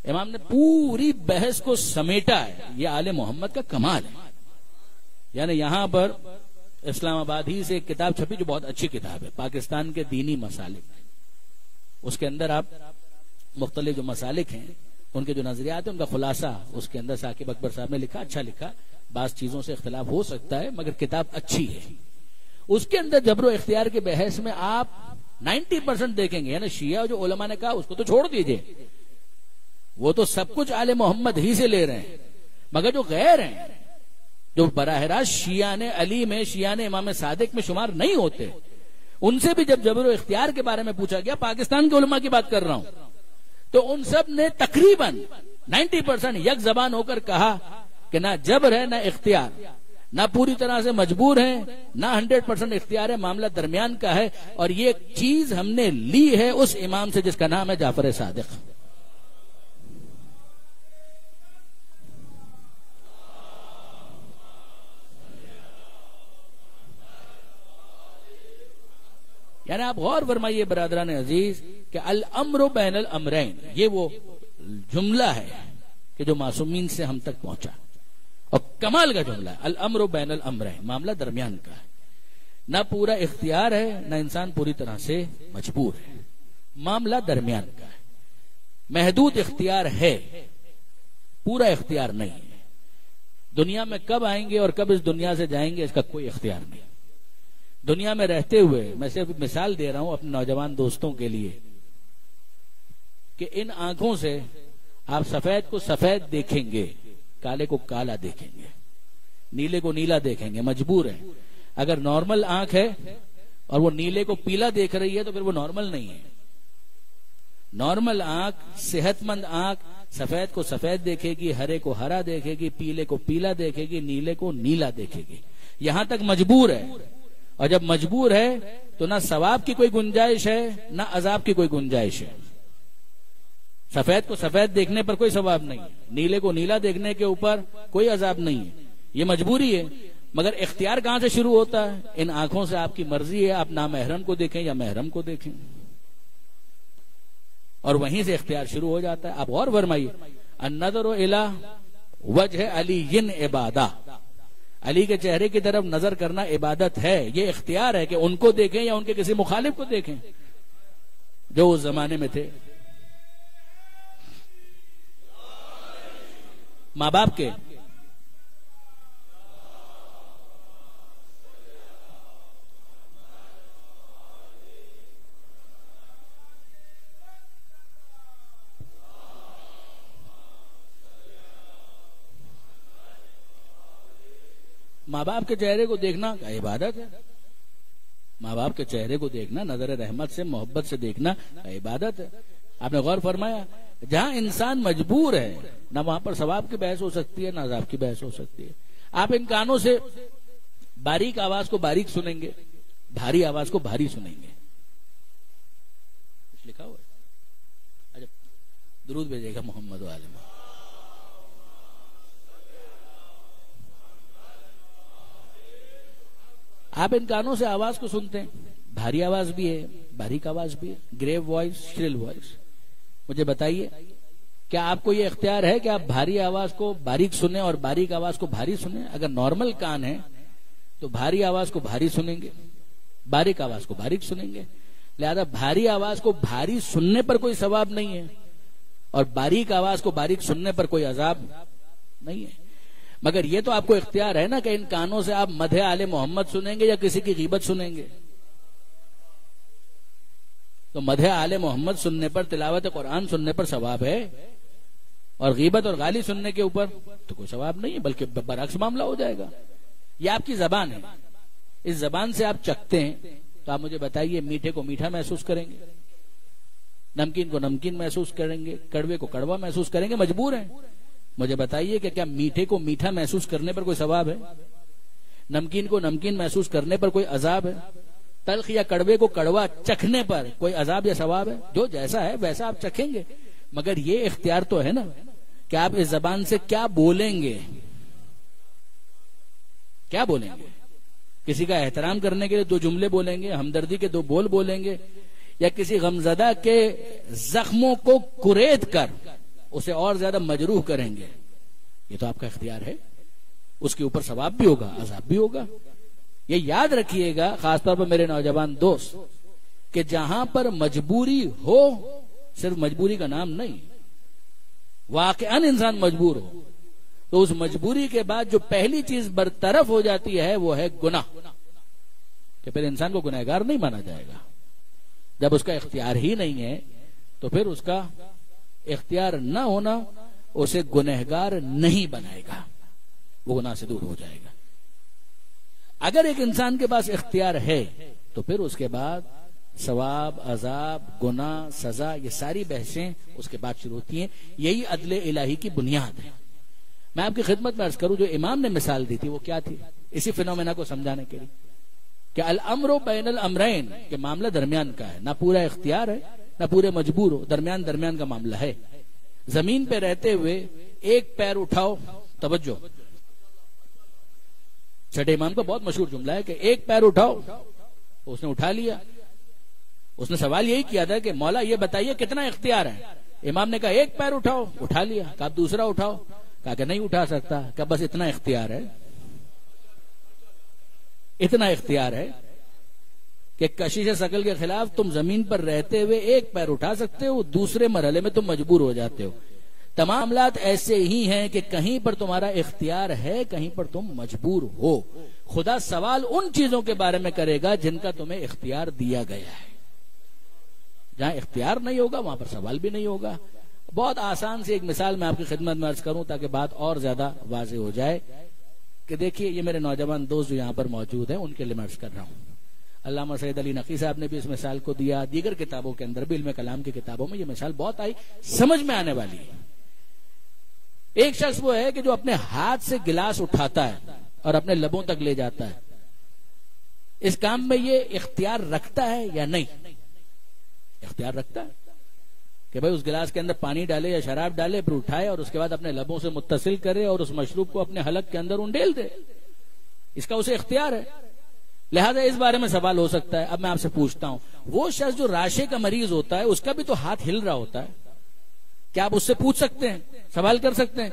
امام نے پوری بحث کو سمیٹا ہے۔ یہ آل محمد کا کمال ہے۔ یعنی یہاں پر اسلام آباد ہی سے ایک کتاب چھپی جو بہت اچھی کتاب ہے، پاکستان کے دینی مسالک، اس کے اندر آپ مختلف جو مسالک ہیں ان کے جو نظریات ہیں ان کا خلاصہ اس کے اندر ثاقب اکبر صاحب نے لکھا، اچھا لکھا، بعض چیزوں سے اختلاف ہو سکتا ہے مگر کتاب اچھی ہے۔ اس کے اندر جبر و اختیار کے بحث میں آپ 90% دیکھیں گے، یعنی شیعہ جو علماء نے کہا اس کو تو چھوڑ دیجئے، وہ تو سب کچھ آل محمد ہی سے لے رہے ہیں، مگر جو غیر ہیں، جو براہ راست شیعان علی میں، شیعان امام صادق میں شمار نہیں ہوتے، ان سے بھی جب جبر و اختیار کے بارے میں پوچھا گیا، پاکستان کے علماء کی بات کر رہا ہوں، تو ان سب نے تقریباً 90% یک زبان ہو کر کہا کہ نہ جبر ہے نہ اختیار، نہ پوری طرح سے مجبور ہیں، نہ 100% اختیار ہے، معاملہ درمیان کا ہے، اور یہ چیز ہم نے لی ہے اس امام سے جس کا نام ہے جعفر صادق۔ یعنی آپ غور فرمائیے برادران عزیز کہ الامر بین الامرین، یہ وہ جملہ ہے کہ جو معصومین سے ہم تک پہنچا، اور کمال کا جملہ ہے، الامر بین الامرین، معاملہ درمیان کا ہے، نہ پورا اختیار ہے نہ انسان پوری طرح سے مجبور ہے، معاملہ درمیان کا ہے، محدود اختیار ہے، پورا اختیار نہیں ہے۔ دنیا میں کب آئیں گے اور کب اس دنیا سے جائیں گے اس کا کوئی اختیار نہیں۔ دنیا میں رہتے ہوئے میں صرف مثال دے رہا ہوں اپنے نوجوان دوستوں کے لیے کہ ان آنکھوں سے آپ سفید کو سفید دیکھیں گے، کالے کو کالا دیکھیں گے، نیلے کو نیلا دیکھیں گے، مجبور ہیں۔ اگر نارمل آنکھ ہے اور وہ نیلے کو پیلا دیکھ رہی ہے تو پھر وہ نارمل نہیں ہے۔ نارمل آنکھ، صحت مند آنکھ سفید کو سفید دیکھے گی، ہرے کو ہرا دیکھے گی، پیلے کو پیلا دیکھے گی، نیلے کو نیلا دیکھے گی، یہاں تک مجبور ہے۔ اور جب مجبور ہے تو نہ ثواب کی کوئی گنجائش ہے نہ عذاب کی کوئی گنجائش ہے۔ سفید کو سفید دیکھنے پر کوئی ثواب نہیں ہے، نیلے کو نیلا دیکھنے کے اوپر کوئی عذاب نہیں ہے، یہ مجبوری ہے۔ مگر اختیار کہاں سے شروع ہوتا ہے؟ ان آنکھوں سے آپ کی مرضی ہے، آپ نامحرم کو دیکھیں یا محرم کو دیکھیں، اور وہیں سے اختیار شروع ہو جاتا ہے۔ آپ غور فرمائیے، النظر الی وجہ علی عبادہ، علی کے چہرے کی طرف نظر کرنا عبادت ہے، یہ اختیار ہے کہ ان کو دیکھیں یا ان کے کسی مخالف کو دیکھیں جو اس زمانے میں تھے۔ ماں باپ کے ماں باپ کے چہرے کو دیکھنا عبادت ہے، ماں باپ کے چہرے کو دیکھنا، نظر رحمت سے محبت سے دیکھنا عبادت ہے۔ آپ نے غور فرمایا جہاں انسان مجبور ہے نہ وہاں پر ثواب کی بحث ہو سکتی ہے نہ عذاب کی بحث ہو سکتی ہے۔ آپ ان کانوں سے باریک آواز کو باریک سنیں گے، بھاری آواز کو بھاری سنیں گے، کچھ لکھا ہوا ہے؟ اچھا درود بھیجے گا محمد و آل محمد۔ آپ ان کانوں سے آواز کو سنتے ہیں، بھاری آواز بھی ہے باریک آواز بھی ہے، گریو وائس، شرل وائس۔ مجھے بتائیے کیا آپ کو یہ اختیار ہے کہ آپ بھاری آواز کو باریک سنیں اور باریک آواز کو بھاری سنیں؟ اگر نارمل کان ہے تو بھاری آواز کو بھاری سنیں گے، باریک آواز کو باریک سنیں گے، لہذا بھاری آواز کو بھاری سننے پر کوئی ثواب نہیں ہے اور باریک آواز کو باریک سننے پر کوئی عذاب نہیں ہے۔ مگر یہ تو آپ کو اختیار ہے نا کہ ان کانوں سے آپ مدح آل محمد سنیں گے یا کسی کی غیبت سنیں گے۔ تو مدح آل محمد سننے پر، تلاوت قرآن سننے پر ثواب ہے، اور غیبت اور گالی سننے کے اوپر تو کوئی ثواب نہیں ہے، بلکہ برعکس معاملہ ہو جائے گا۔ یہ آپ کی زبان ہے، اس زبان سے آپ چکھتے ہیں تو آپ مجھے بتائیے میٹھے کو میٹھا محسوس کریں گے، نمکین کو نمکین محسوس کریں گے، کڑوے کو کڑوا محسوس کریں گے، مجبور ہیں۔ مجھے بتائیے کہ کیا میٹھے کو میٹھا محسوس کرنے پر کوئی ثواب ہے؟ نمکین کو نمکین محسوس کرنے پر کوئی عذاب ہے؟ تلخ یا کڑوے کو کڑوا چکھنے پر کوئی عذاب یا ثواب ہے؟ جو جیسا ہے ویسا آپ چکھیں گے، مگر یہ اختیار تو ہے نا کہ آپ اس زبان سے کیا بولیں گے، کیا بولیں گے۔ کسی کا احترام کرنے کے لیے دو جملے بولیں گے، ہمدردی کے دو بول بولیں گے، یا کسی غمزدہ کے زخموں کو کرید کر اسے اور زیادہ مجروح کریں گے؟ یہ تو آپ کا اختیار ہے، اس کے اوپر ثواب بھی ہوگا عذاب بھی ہوگا۔ یہ یاد رکھیے گا خاص طور پر میرے نوجوان دوست کہ جہاں پر مجبوری ہو، صرف مجبوری کا نام نہیں، واقعاً انسان مجبور ہو تو اس مجبوری کے بعد جو پہلی چیز برطرف ہو جاتی ہے وہ ہے گناہ، کہ پھر انسان کو گنہگار نہیں مانا جائے گا۔ جب اس کا اختیار ہی نہیں ہے تو پھر اس کا اختیار نہ ہونا اسے گنہگار نہیں بنائے گا، وہ گناہ سے دور ہو جائے گا۔ اگر ایک انسان کے پاس اختیار ہے تو پھر اس کے بعد ثواب، عذاب، گناہ، سزا، یہ ساری بحثیں اس کے بعد شروع ہوتی ہیں۔ یہی عدل الہی کی بنیاد ہے۔ میں آپ کی خدمت میں عرض کروں، جو امام نے مثال دی تھی وہ کیا تھی؟ اسی فینومینا کو سمجھانے کے لیے کہ الامر بین الامرین، کہ معاملہ درمیان کا ہے، نہ پورا اختیار ہے نہ پورے مجبور ہو، درمیان کا معاملہ ہے۔ زمین پہ رہتے ہوئے ایک پیر اٹھاؤ، توجہ، چھٹے امام کا بہت مشہور جملہ ہے کہ ایک پیر اٹھاؤ، اس نے اٹھا لیا۔ اس نے سوال یہی کیا تھا کہ مولا یہ بتائیے کتنا اختیار ہے؟ امام نے کہا ایک پیر اٹھاؤ، اٹھا لیا۔ کہا دوسرا اٹھاؤ، کہا کہ نہیں اٹھا سکتا۔ کہا بس اتنا اختیار ہے، اتنا اختیار ہے کہ کشش ثقل کے خلاف تم زمین پر رہتے ہوئے ایک پیر اٹھا سکتے ہو، دوسرے مرحلے میں تم مجبور ہو جاتے ہو۔ تمام معاملات ایسے ہی ہیں کہ کہیں پر تمہارا اختیار ہے، کہیں پر تم مجبور ہو۔ خدا سوال ان چیزوں کے بارے میں کرے گا جن کا تمہیں اختیار دیا گیا ہے۔ جہاں اختیار نہیں ہوگا وہاں پر سوال بھی نہیں ہوگا۔ بہت آسان سی ایک مثال میں آپ کی خدمت میں عرض کروں تاکہ بات اور زیادہ واضح ہو جائے کہ دیکھیے، یہ میرے نوجوان دوست جو یہاں پر موجود ہیں ان کے لیے میں عرض کر رہا ہوں۔ علامہ سید علی نقی صاحب نے بھی اس مثال کو دیا، دیگر کتابوں کے اندر بھی، علم کلام کی کتابوں میں یہ مثال بہت آئی، سمجھ میں آنے والی ہے۔ ایک شخص وہ ہے کہ جو اپنے ہاتھ سے گلاس اٹھاتا ہے اور اپنے لبوں تک لے جاتا ہے۔ اس کام میں یہ اختیار رکھتا ہے یا نہیں؟ اختیار رکھتا ہے کہ بھائی اس گلاس کے اندر پانی ڈالے یا شراب ڈالے، پھر اٹھائے اور اس کے بعد اپنے لبوں سے متصل کرے اور اس مشروب کو اپنے حلق کے اندر انڈیل دے۔ اس کا اسے اختیار ہے، لہذا اس بارے میں سوال ہو سکتا ہے۔ اب میں آپ سے پوچھتا ہوں، وہ شخص جو راشے کا مریض ہوتا ہے اس کا بھی تو ہاتھ ہل رہا ہوتا ہے، کیا آپ اس سے پوچھ سکتے ہیں، سوال کر سکتے ہیں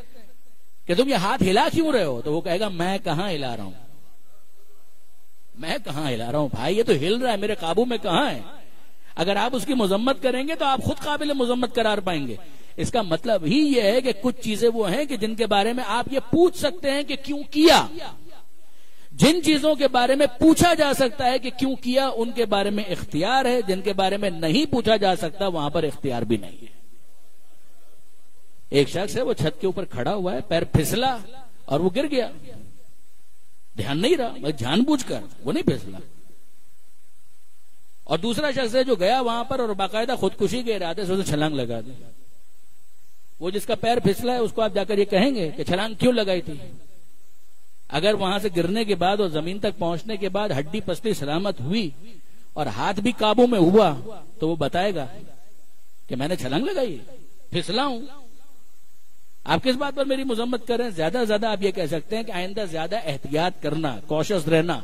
کہ تم یہ ہاتھ ہلا کیوں رہے ہو؟ تو وہ کہے گا میں کہاں ہلا رہا ہوں، میں کہاں ہلا رہا ہوں بھائی، یہ تو ہل رہا ہے، میرے قابو میں کہاں ہے۔ اگر آپ اس کی مذمت کریں گے تو آپ خود قابل مذمت قرار پائیں گے۔ اس کا مطلب ہی یہ ہے کہ کچھ چیزیں وہ ہیں کہ جن کے بارے میں آپ یہ پوچھ سکتے ہیں کہ کیوں کیا۔ جن چیزوں کے بارے میں پوچھا جا سکتا ہے کہ کیوں کیا، ان کے بارے میں اختیار ہے۔ جن کے بارے میں نہیں پوچھا جا سکتا وہاں پر اختیار بھی نہیں ہے۔ ایک شخص ہے، وہ چھت کے اوپر کھڑا ہوا ہے، پیر پھسلا اور وہ گر گیا، دھیان نہیں رہا، جان بوجھ کر وہ نہیں پھسلا۔ اور دوسرا شخص ہے جو گیا وہاں پر اور باقاعدہ خودکشی کے ارادے سے اسے چھلانگ لگا دی۔ وہ جس کا پیر پھسلا ہے اس کو آپ جا کر یہ کہیں گے کہ چھلانگ کیوں لگائی تھی؟ اگر وہاں سے گرنے کے بعد اور زمین تک پہنچنے کے بعد ہڈی پسلی سلامت ہوئی اور ہاتھ بھی قابو میں ہوا تو وہ بتائے گا کہ میں نے چھلانگ لگائی، پھسلا ہوں۔ آپ کس بات پر میری مذمت کر رہے ہیں؟ زیادہ سے زیادہ آپ یہ کہہ سکتے ہیں کہ آئندہ زیادہ احتیاط کرنا، کوشش رہنا،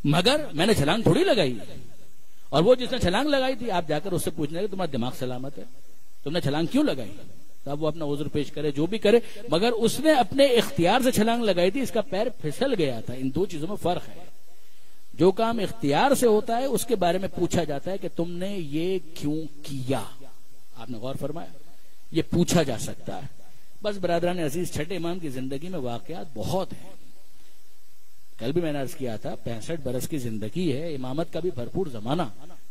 مگر میں نے چھلانگ تھوڑی لگائی۔ اور وہ جس نے چھلانگ لگائی تھی آپ جا کر اس سے پوچھنے کہ تمہارا دماغ سلامت ہے، تم نے چھلانگ کیوں لگائی؟ تب وہ اپنا عذر پیش کرے، جو بھی کرے، مگر اس نے اپنے اختیار سے چھلانگ لگائی تھی، اس کا پیر پھسل گیا تھا۔ ان دو چیزوں میں فرق ہے۔ جو کام اختیار سے ہوتا ہے اس کے بارے میں پوچھا جاتا ہے کہ تم نے یہ کیوں کیا، آپ نے غور فرمایا، یہ پوچھا جا سکتا ہے۔ بس برادران عزیز، چھٹے امام کی زندگی میں واقعات بہت ہیں۔ کل بھی میں نے عرض کیا تھا 65 برس کی زندگی ہے، امامت کا بھی بھرپور زمانہ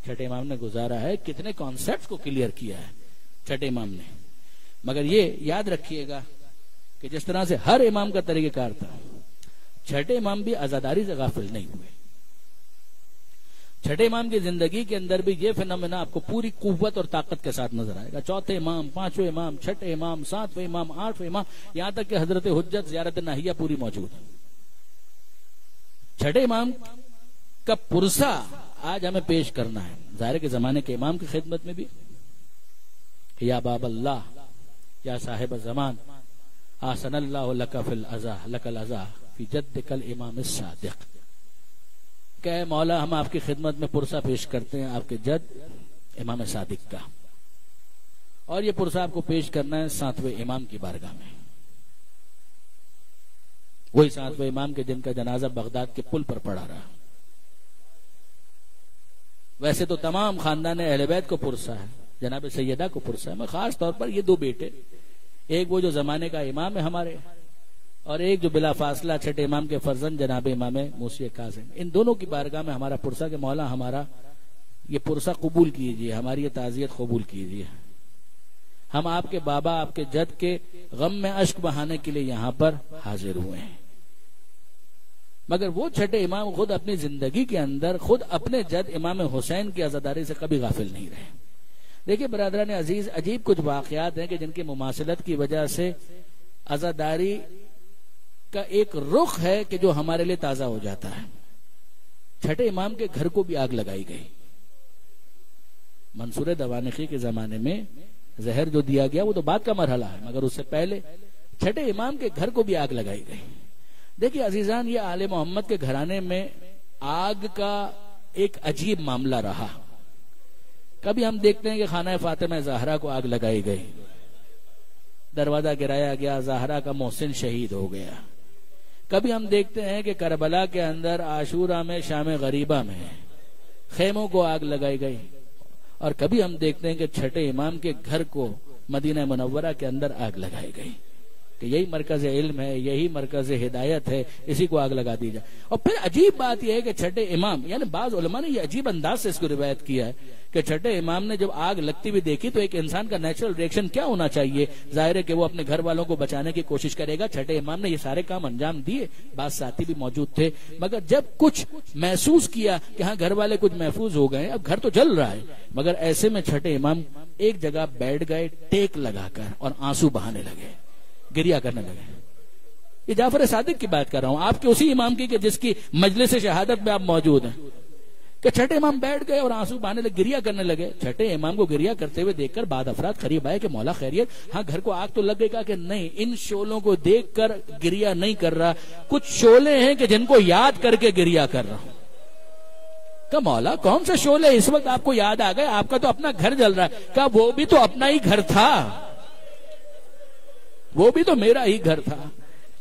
چھٹے امام نے گزارا ہے، کتنے کانسیپٹس کو کلیئر کیا ہے چھٹے امام نے۔ مگر یہ یاد رکھیے گا کہ جس طرح سے ہر امام کا طریقہ کار تھا، چھٹے امام بھی عزاداری سے غافل نہیں ہوئے۔ چھٹے امام کی زندگی کے اندر بھی یہ فنامنا آپ کو پوری قوت اور طاقت کے ساتھ نظر آئے گا۔ چوتھے امام، پانچویں امام، چھٹے امام، ساتویں امام، آٹھویں امام، یہاں تک کہ حضرت حجت زیارت ناہیہ پوری موجود ہے۔ چھٹے امام کا پرسہ آج ہمیں پیش کرنا ہے، ظاہر کے زمانے کے امام کی خدمت میں بھی، یا باب اللہ، یا صاحب زمان، آسن اللہ لک فی العزا، لک العزا فی جدک الامام الصادق، کہ مولا ہم آپ کی خدمت میں پرسہ پیش کرتے ہیں آپ کے جد امام صادق کا، اور یہ پرسہ آپ کو پیش کرنا ہے 7ویں امام کی بارگاہ میں، وہی 7ویں امام کے جن کا جنازہ بغداد کے پل پر پڑا رہا۔ ویسے تو تمام خاندان اہل بیت کو پرسہ ہے، جناب سیدہ کو پرسہ ہے، میں خاص طور پر یہ دو بیٹے، ایک وہ جو زمانے کا امام ہے ہمارے، اور ایک جو بلا فاصلہ چھٹے امام کے فرزند جناب امام موسی کاظم، ان دونوں کی بارگاہ میں ہمارا پرسہ کہ مولا ہمارا یہ پرسہ قبول کیجیے، ہماری یہ تعزیت قبول کیجیے۔ ہم آپ کے بابا آپ کے جد کے غم میں اشک بہانے کے لیے یہاں پر حاضر ہوئے ہیں، مگر وہ چھٹے امام خود اپنی زندگی کے اندر خود اپنے جد امام حسین کی عزاداری سے کبھی غافل نہیں رہے۔ دیکھیے برادران عزیز، عجیب کچھ واقعات ہیں کہ جن کی مماثلت کی وجہ سے عزاداری کا ایک رخ ہے کہ جو ہمارے لیے تازہ ہو جاتا ہے۔ چھٹے امام کے گھر کو بھی آگ لگائی گئی۔ منصور دوانقی کے زمانے میں زہر جو دیا گیا وہ تو بعد کا مرحلہ ہے، مگر اس سے پہلے چھٹے امام کے گھر کو بھی آگ لگائی گئی۔ دیکھیے عزیزان، یہ آل محمد کے گھرانے میں آگ کا ایک عجیب معاملہ رہا۔ کبھی ہم دیکھتے ہیں کہ خانہ فاطمہ زہرا کو آگ لگائی گئی، دروازہ گرایا گیا، زہرا کا محسن شہید ہو گیا۔ کبھی ہم دیکھتے ہیں کہ کربلا کے اندر عاشورہ میں شام غریبہ میں خیموں کو آگ لگائی گئی، اور کبھی ہم دیکھتے ہیں کہ چھٹے امام کے گھر کو مدینہ منورہ کے اندر آگ لگائی گئی کہ یہی مرکز علم ہے، یہی مرکز ہدایت ہے، اسی کو آگ لگا دی جائے۔ اور پھر عجیب بات یہ ہے کہ چھٹے امام، یعنی بعض علماء نے یہ عجیب انداز سے اس کو روایت کیا ہے کہ چھٹے امام نے جب آگ لگتی ہوئی دیکھی تو ایک انسان کا نیچرل ریئیکشن کیا ہونا چاہیے؟ ظاہر ہے کہ وہ اپنے گھر والوں کو بچانے کی کوشش کرے گا۔ چھٹے امام نے یہ سارے کام انجام دیے، بعض ساتھی بھی موجود تھے، مگر جب کچھ محسوس کیا کہ ہاں گھر والے کچھ محفوظ ہو گئے، اب گھر تو جل رہا ہے، مگر ایسے میں چھٹے امام ایک جگہ بیٹھ گئے ٹیک لگا کر اور آنسو بہانے لگے، گریا کرنے لگے۔ یہ جعفر صادق کی بات کر رہا ہوں، آپ کے اسی امام کی کہ جس کی مجلس شہادت میں آپ موجود ہیں، کہ چھٹے امام بیٹھ گئے اور آنسو بہانے لگے، گریا کرنے لگے۔ چھٹے امام کو گریا کرتے ہوئے دیکھ کر بعد افراد قریب آئے کہ مولا خیریت؟ ہاں گھر کو آگ تو لگ گئی۔ کہا کہ نہیں، ان شعلوں کو دیکھ کر گریا نہیں کر رہا، کچھ شعلے ہیں کہ جن کو یاد کر کے گریا کر رہا ہوں۔ کہا مولا کون سا شعلے اس وقت آپ کو یاد آ گئے؟ آپ کا تو اپنا گھر جل رہا ہے۔ کہا وہ بھی تو اپنا ہی گھر تھا، وہ بھی تو میرا ہی گھر تھا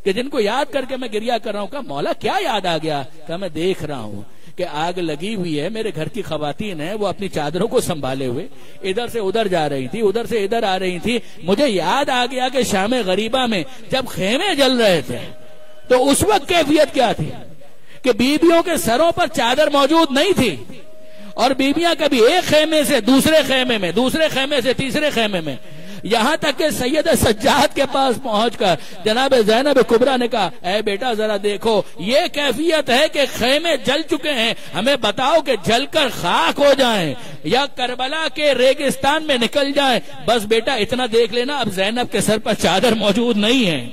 کہ جن کو یاد کر کے میں گریا کر رہا ہوں۔ کہا مولا کیا یاد آ گیا؟ کہا میں دیکھ رہا ہوں کہ آگ لگی ہوئی ہے، میرے گھر کی خواتین ہیں، وہ اپنی چادروں کو سنبھالے ہوئے ادھر سے ادھر جا رہی تھی، ادھر سے ادھر آ رہی تھی۔ مجھے یاد آ گیا کہ شام غریبہ میں جب خیمے جل رہے تھے تو اس وقت کیفیت کیا تھی کہ بیویوں کے سروں پر چادر موجود نہیں تھی، اور بیویاں کبھی ایک خیمے سے دوسرے خیمے میں، دوسرے خیمے سے تیسرے خیمے میں، یہاں تک کہ سید سجاد کے پاس پہنچ کر جناب زینب کبریٰ نے کہا اے بیٹا ذرا دیکھو، یہ کیفیت ہے کہ خیمے جل چکے ہیں، ہمیں بتاؤ کہ جل کر خاک ہو جائیں یا کربلا کے ریگستان میں نکل جائیں، بس بیٹا اتنا دیکھ لینا اب زینب کے سر پر چادر موجود نہیں ہے۔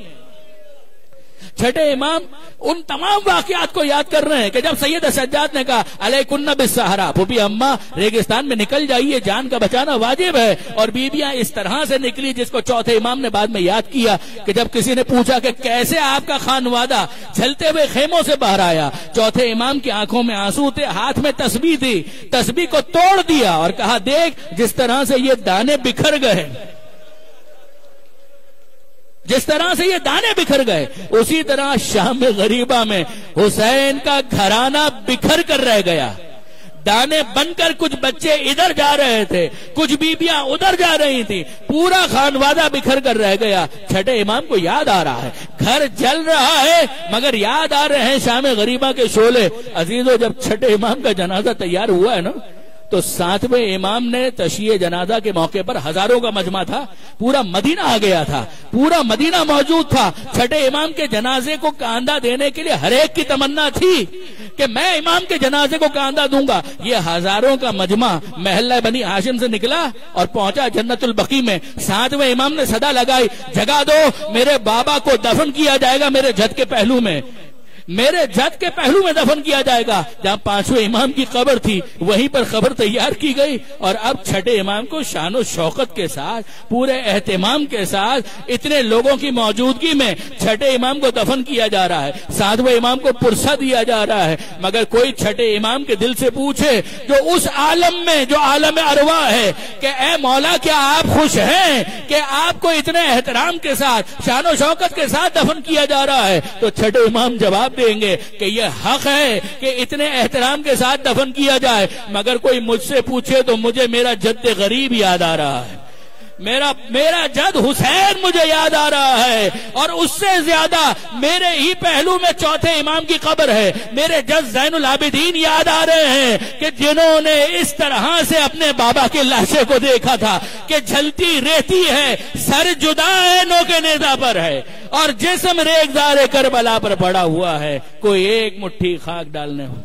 چھٹے امام ان تمام واقعات کو یاد کر رہے ہیں کہ جب سید سجاد نے کہا علیکن بالصحرا، پھوپھی اماں ریگستان میں نکل جائیے، جان کا بچانا واجب ہے، اور بیویاں اس طرح سے نکلی جس کو چوتھے امام نے بعد میں یاد کیا کہ جب کسی نے پوچھا کہ کیسے آپ کا خانوادہ جلتے ہوئے خیموں سے باہر آیا، چوتھے امام کی آنکھوں میں آنسو تھے، ہاتھ میں تسبیح تھی، تسبیح کو توڑ دیا اور کہا دیکھ جس طرح سے یہ دانے بکھر گئے، جس طرح سے یہ دانے بکھر گئے، اسی طرح شام غریبہ میں حسین کا گھرانہ بکھر کر رہ گیا۔ دانے بن کر کچھ بچے ادھر جا رہے تھے، کچھ بیبیاں ادھر جا رہی تھی، پورا خانوادہ بکھر کر رہ گیا۔ چھٹے امام کو یاد آ رہا ہے، گھر جل رہا ہے مگر یاد آ رہے ہیں شام غریبہ کے شعلے۔ عزیزو جب چھٹے امام کا جنازہ تیار ہوا ہے نا تو ساتویں امام نے تشییع جنازہ کے موقع پر ہزاروں کا مجمع تھا، پورا مدینہ آ گیا تھا، پورا مدینہ موجود تھا۔ چھٹے امام کے جنازے کو کاندھا دینے کے لیے ہر ایک کی تمنا تھی کہ میں امام کے جنازے کو کاندھا دوں گا۔ یہ ہزاروں کا مجمع محلہ بنی ہاشم سے نکلا اور پہنچا جنت البقیع میں۔ ساتویں امام نے صدا لگائی جگہ دو، میرے بابا کو دفن کیا جائے گا میرے جد کے پہلو میں، میرے جد کے پہلو میں دفن کیا جائے گا۔ جہاں پانچویں امام کی قبر تھی وہیں پر قبر تیار کی گئی، اور اب چھٹے امام کو شان و شوقت کے ساتھ، پورے اہتمام کے ساتھ، اتنے لوگوں کی موجودگی میں چھٹے امام کو دفن کیا جا رہا ہے، ساتویں امام کو پرسہ دیا جا رہا ہے۔ مگر کوئی چھٹے امام کے دل سے پوچھے جو اس عالم میں، جو عالم ارواح ہے، کہ اے مولا کیا آپ خوش ہیں کہ آپ کو اتنے احترام کے ساتھ، شان و شوقت کے ساتھ دفن کیا جا رہا ہے؟ تو چھٹے امام جواب دیں گے کہ یہ حق ہے کہ اتنے احترام کے ساتھ دفن کیا جائے، مگر کوئی مجھ سے پوچھے تو مجھے میرا جد غریب یاد آ رہا ہے، میرا جد حسین مجھے یاد آ رہا ہے، اور اس سے زیادہ میرے ہی پہلو میں چوتھے امام کی قبر ہے، میرے جد زین العابدین یاد آ رہے ہیں کہ جنہوں نے اس طرح سے اپنے بابا کے لاشے کو دیکھا تھا کہ جلتی رہتی ہے، سر جدا ہے، نوکے نیزہ پر ہے، اور جسم ریگزار کربلا پر پڑا ہوا ہے، کوئی ایک مٹھی خاک ڈالنے ہو